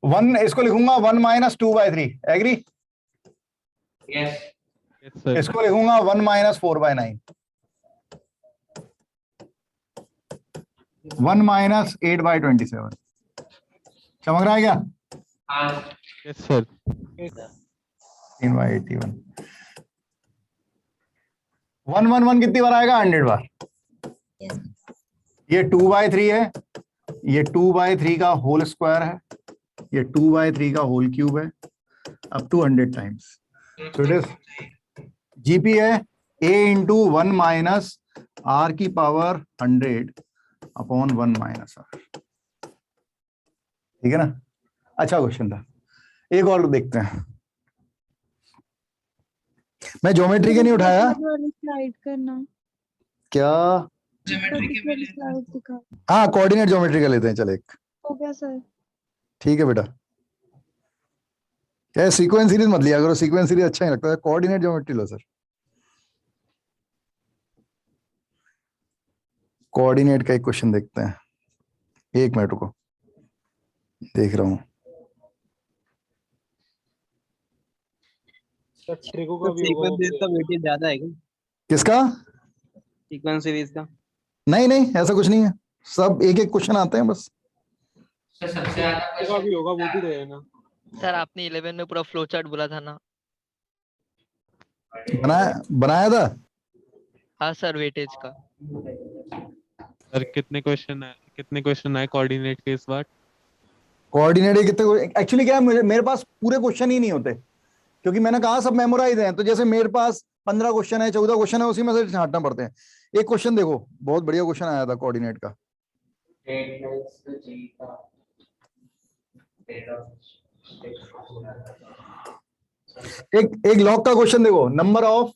1 इसको लिखूंगा 1 माइनस 2/3, एग्री? यस। इसको लिखूंगा 1 माइनस 4/9, 1 माइनस 8/27। समझ रहा है क्या? हाँ यस सर। 3/81। 1 कितनी बार आएगा? 100 बार। ये 2/3 है, ये 2/3 का होल स्क्वायर है, ये 2/3 का होल क्यूब है, up to 100 times. So it is GP है a इंटू 1 माइनस r की पावर 100 अपॉन 1 माइनस r। ठीक है ना? अच्छा क्वेश्चन था। एक और देखते हैं। मैं ज्योमेट्री के नहीं उठाया स्लाइड करना क्या? ज्योमेट्री के में स्लाइड दिखा। हाँ, कोऑर्डिनेट ज्योमेट्री का लेते हैं, चल एक। हो गया सर। ठीक है बेटा। क्या सीक्वेंस सीरीज मत लिया करो, सीक्वेंस सीरीज अच्छा नहीं लगता है, कोऑर्डिनेट ज्योमेट्री लो सर। कोऑर्डिनेट का एक क्वेश्चन देखते हैं, 1 मिनट रुको, देख रहा हूं। सीक्वेंस सीरीज का वेटेज ज्यादा है क्या? किसका? सीक्वेंस सीरीज का। नहीं नहीं, ऐसा कुछ नहीं है, सब एक एक क्वेश्चन आते हैं बस। सर सबसे ज्यादा भी होगा वो भी रहेगा ना। सर आपने 11 में पूरा फ्लो चार्ट बोला था ना। बनाया था। हाँ सर, वेटेज का। सर कितने क्वेश्चन आए कोऑर्डिनेट के इस बार? कोऑर्डिनेट कितने एक्चुअली क्या है, मेरे पास पूरे क्वेश्चन ही नहीं होते, क्योंकि मैंने कहा सब मेमोराइज हैं। तो जैसे मेरे पास 15 क्वेश्चन है, 14 क्वेश्चन है, उसी में से छांटना पड़ते हैं। एक क्वेश्चन देखो, बहुत बढ़िया क्वेश्चन आया था कोऑर्डिनेट का। एक लॉग का क्वेश्चन देखो, number of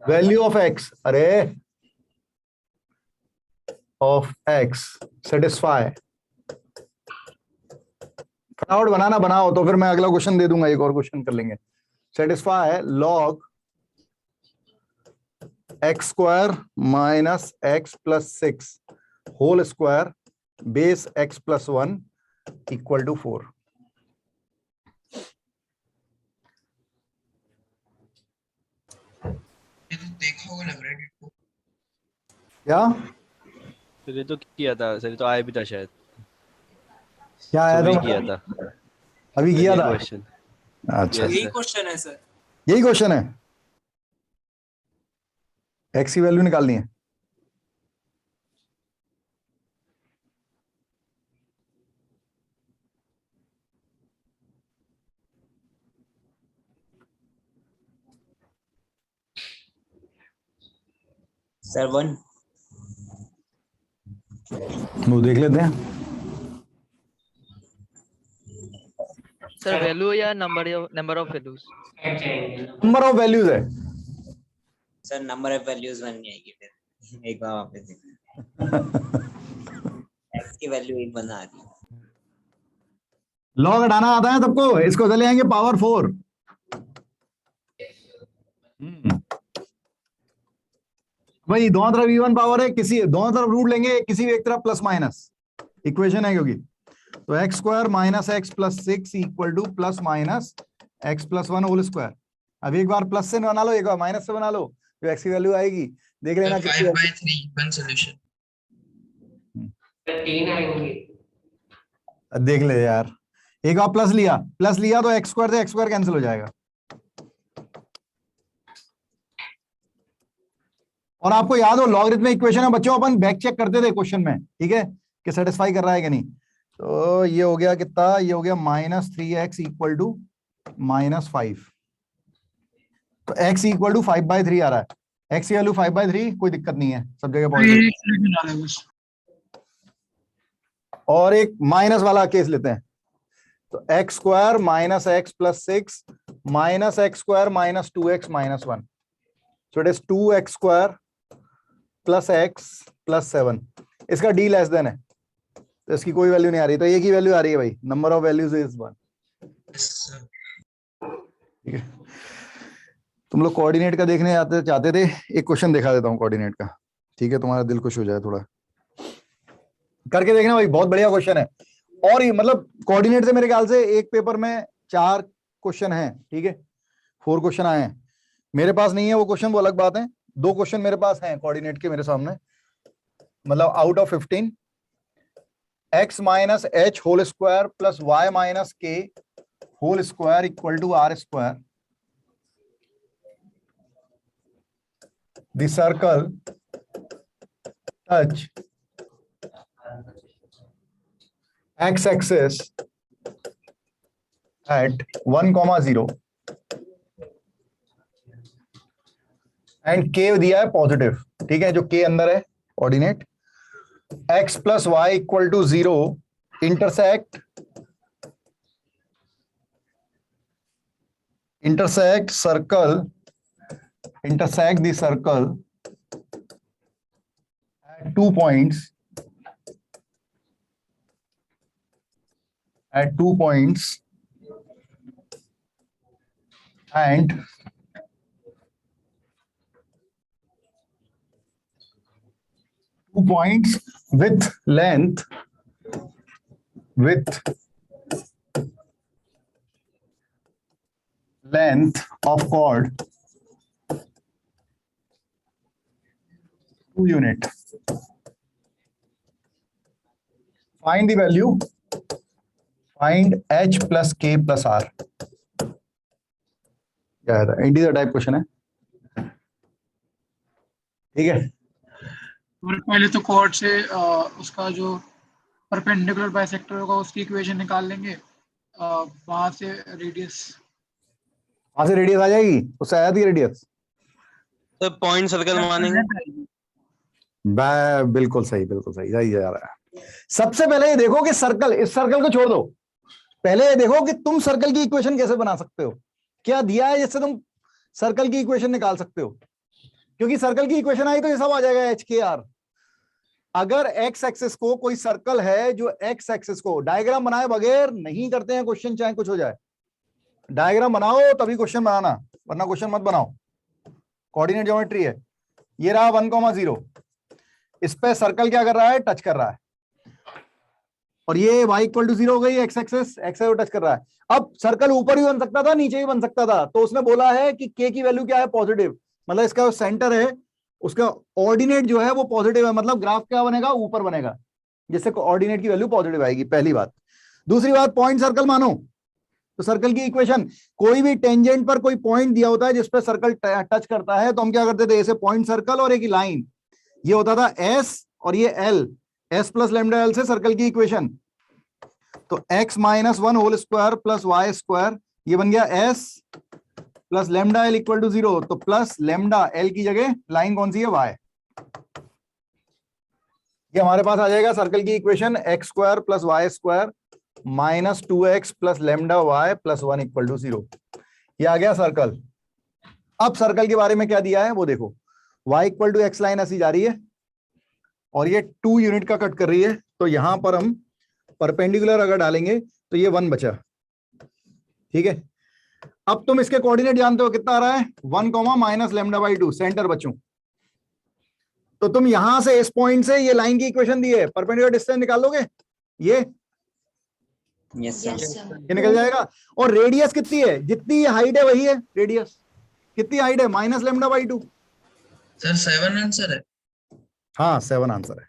value of x, अरे ऑफ एक्स सेटिस्फाई। फटाफट बनाओ, तो फिर मैं अगला क्वेश्चन दे दूंगा, एक और क्वेश्चन कर लेंगे। Satisfy log x square minus x plus 6 whole square base x plus 1 equal to 4। ये तो देखा होगा लग रहा है को। क्या सर ये तो किया था सर, ये तो आया भी था शायद। क्या आया सुबह था? किया था अभी किया था क्वेश्चन। अच्छा, यही क्वेश्चन है सर। यही क्वेश्चन है। एक्स की वैल्यू निकालनी है। सर 1 वो देख लेते हैं। सर वैल्यू या number of values? Number of values है सर। नंबर ऑफ वैल्यूज 1 नहीं आएगी फिर, एक बार वापस देखना। एक्स की वैल्यू 1 बना रही है। लॉग हटाना आता है सबको? इसको चले आएंगे पावर 4। भाई दोनों तरफ इवन पावर है, किसी दोनों तरफ रूट लेंगे, किसी भी एक तरफ प्लस माइनस। इक्वेशन है क्योंकि, तो x square minus x plus 6 equal to plus minus x plus 1 whole square. अब एक बार प्लस से बना लो, एक बार माइनस से बना लो, जो एक्स की वैल्यू आएगी देख लेना कितनी 5/3 वन सॉल्यूशन 3 आएंगे। देख ले यार, एक बार प्लस लिया तो एक्स स्क्वायर से एक्स स्क्वायर कैंसिल हो जाएगा। और आपको याद हो लॉगरिथमिक इक्वेशन है बच्चों, अपन बैक चेक करते थे क्वेश्चन में, ठीक है, कि सेटिस्फाई कर रहा है कि नहीं। तो ये हो गया कितना, ये हो गया -3x इक्वल टू -5। तो x इक्वल टू 5/3 आ रहा है, x की वैल्यू 5/3, कोई दिक्कत नहीं है, सब जगह पॉजिटिव। और एक माइनस वाला केस लेते हैं, तो x square minus x plus 6 minus x square minus 2x minus 1, so it is 2x square plus x plus 7। इसका d लेस देन है, तो इसकी कोई वैल्यू नहीं आ रही, तो एक ही वैल्यू आ रही है भाई, नंबर ऑफ वैल्यूज इज 1। ठीक है, तुम लोग कोऑर्डिनेट का देखने चाहते थे, एक क्वेश्चन दिखा देता हूँ कोऑर्डिनेट का, ठीक है, तुम्हारा दिल खुश हो जाए, थोड़ा करके देखना भाई, बहुत बढ़िया क्वेश्चन है। और ये मतलब कोऑर्डिनेट से मेरे ख्याल से एक पेपर में 4 क्वेश्चन हैं, ठीक है, 4 क्वेश्चन आए हैं। मेरे पास नहीं है वो क्वेश्चन, वो अलग बात है, 2 क्वेश्चन मेरे पास हैं कोऑर्डिनेट के मेरे सामने, मतलब out of 15, x minus h whole square plus y minus k whole square equal to r square. The circle touch x axis at 1,0 and k दिया है पॉजिटिव, ठीक है, जो k अंदर है coordinate, x plus y equal to 0 intersect circle, intersect the circle at 2 points, and with length of chord 2 unit. Find the value, find h plus k plus r. क्या है, integer type question है, ठीक है। पहले तो cord से उसका जो परपेंडिकुलर बाइसेक्टर होगा उसकी इक्वेशन निकाल लेंगे, वहां से रेडियस आ जाएगी, उससे आया थी रेडियस, तो पॉइंट सर्कल मानेंगे। बिल्कुल सही यही जा रहा है। सबसे पहले ये देखो कि सर्कल, इस सर्कल को छोड़ दो, पहले ये देखो कि तुम सर्कल की इक्वेशन कैसे बना सकते हो, क्या दिया है जिससे तुम सर्कल की इक्वेशन निकाल सकते हो, क्योंकि सर्कल की इक्वेशन आई तो ये सब आ जाएगा एच के आर। अगर एक्स एक्सिस को कोई सर्कल है, जो एक्स एक्सिस को डायग्राम बनाए बगैर नहीं करते हैं क्वेश्चन, चाहे कुछ हो जाए, डायग्राम बनाओ तभी क्वेश्चन बनाना, वरना क्वेश्चन मत बनाओ। कोऑर्डिनेट ज्योमेट्री है, ये रहा 1,0, इस पे सर्कल क्या कर रहा है, टच कर रहा है, और ये y इक्वल टू 0 हो गई, एक्स एक्सिस को टच कर रहा है। अब सर्कल ऊपर भी बन सकता था, नीचे भी बन सकता था, तो उसने बोला है कि k की वैल्यू क्या है, पॉजिटिव, मतलब इसका जो सेंटर है उसका ऑर्डिनेट जो है वो पॉजिटिव है, मतलब ग्राफ क्या बनेगा, ऊपर बनेगा, जिससे कोऑर्डिनेट की वैल्यू पॉजिटिव आएगी, पहली बात। दूसरी बात, पॉइंट सर्कल मानो, तो सर्कल की इक्वेशन, कोई भी टेंजेंट पर कोई पॉइंट दिया होता है जिस पर सर्कल टच करता है, तो हम क्या करते थे, ऐसे पॉइंट सर्कल और एक लाइन, ये होता था s और ये l, s plus lambda l से सर्कल की इक्वेशन, तो x minus 1 whole square plus y squared, ये बन गया s plus lambda l equal to 0, तो प्लस लैम्डा l की जगह लाइन कौन सी है, y, ये हमारे पास आ जाएगा सर्कल की equation, x squared plus y squared minus 2x plus lambda y plus 1 equal to 0, ये आ गया सर्कल। अब सर्कल के बारे में क्या दिया है वो देखो, y equal to x line ऐसी जा रही है और ये 2 यूनिट का कट कर रही है, तो यहां पर हम परपेंडिकुलर अगर डालेंगे तो ये 1 बचा, ठीक है। अब तुम इसके कोऑर्डिनेट जानते हो, कितना आ रहा है, 1 माइनस लैम्डा बाई 2, सेंटर बच्चों, तो तुम यहां से इस पॉइंट से ये लाइन की इक्वेशन दी है, परपेंडिकुलर डिस्टेंस निकाल लोगे, ये यस सर। ये निकल जाएगा। और रेडियस कितनी है, जितनी हाइट है वही है रेडियस। कितनी हाइट है, minus lambda by 2। Sir 7 answer है। हाँ 7 आंसर है।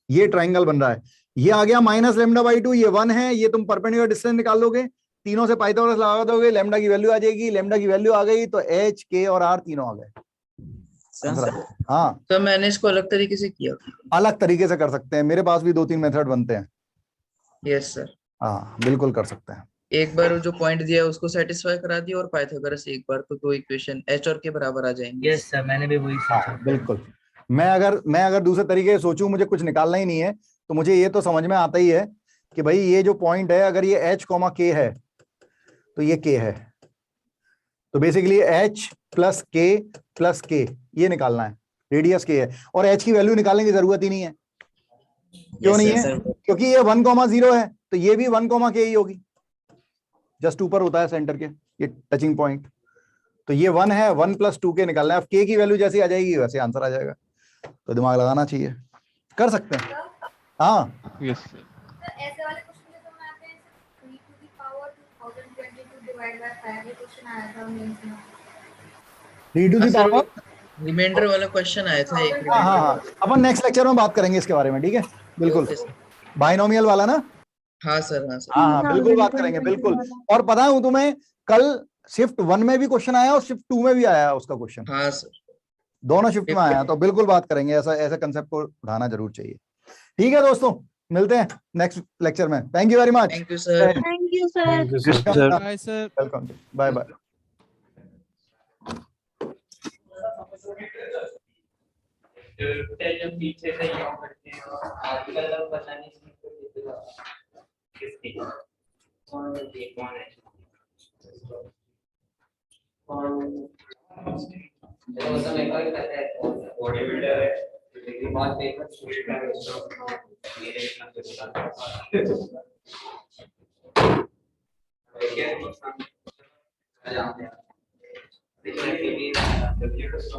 ये ट्राइंगल बन रहा है, ये आ गया माइनस लेमडा बाई 2, ये 1 है, ये तुम परपेंडिकुलर डिस्टेंस निकाल लोगे, तीनों से पाइथागोरस लगा दोगे, लेमडा की वैल्यू आ जाएगी, लेमडा की वैल्यू आ गई तो एच के और आर तीनों आ गए। हाँ तो मैंने इसको अलग तरीके से किया। अलग तरीके से कर सकते हैं, मेरे पास भी 2-3 मेथड बनते हैं। Yes sir. हाँ बिल्कुल कर सकते हैं। एक बार जो पॉइंट दिया उसको सेटिस्फाई करा दिया और पाइथागोरस एक बार, तो दो इक्वेशन एच और के बराबर आ जाएंगे। यस सर, मैंने भी वही सोचा। बिल्कुल। मैं अगर दूसरे तरीके से सोचूं, मुझे कुछ निकालना ही नहीं है, तो मुझे ये तो समझ में आता ही है कि भाई ये जो पॉइंट है, अगर ये h, k है तो ये k है, तो बेसिकली h प्लस k ये निकालना है, रेडियस k है, और h की वैल्यू निकालने की जरूरत ही नहीं है। क्यों नहीं है? क्योंकि ये 1,0 है तो ये भी 1, k ही होगी, जस्ट ऊपर होता है सेंटर के ये टचिंग पॉइंट, तो ये 1 है, 1 प्लस 2k निकालना है। अब k की वैल्यू जैसी आ जाएगी वैसे आंसर आ जाएगा, तो दिमाग लगाना चाहिए, कर सकते हैं। हाँ यस ऐसे वाले क्वेश्चन में तो मैं आते हैं 3 to the power 2022 divide by 5 ये क्वेश्चन आया था मेंस में। 3 to the power रिमाइंडर वाला क्वेश्चन आया था एक। हाँ अपन नेक्स्ट लेक्चर में बात करेंगे इसके बारे में, ठीक है? बिल्कुल, बाइनोमियल वाला ना। हाँ सर, हाँ सर। हाँ बिल्कुल बात करेंगे, बिल्कुल। और पता है तुम्हें, कल शिफ्ट 1 में भी क्वेश्चन आया और शिफ्ट 2 में भी आया उसका क्वेश्चन। हाँ सर, दोनों शिफ्ट में आया, तो बिल्कुल बात करेंगे, ऐसा कंसेप्ट को उठाना जरूर चाहिए। ठीक है दोस्तों, मिलते हैं नेक्स्ट लेक्चर में। Thank you very much. Thank you sir. Thank you sir. Bye sir. Welcome, bye bye. पीछे से यहाँ करते हैं और आजकल पता नहीं किसकी कौन है वो तो मेरे को ही पता है, बॉडी बिल्डर है, लेकिन बात देखो स्टूडेंट है उसको मेरे इतना तो पता है।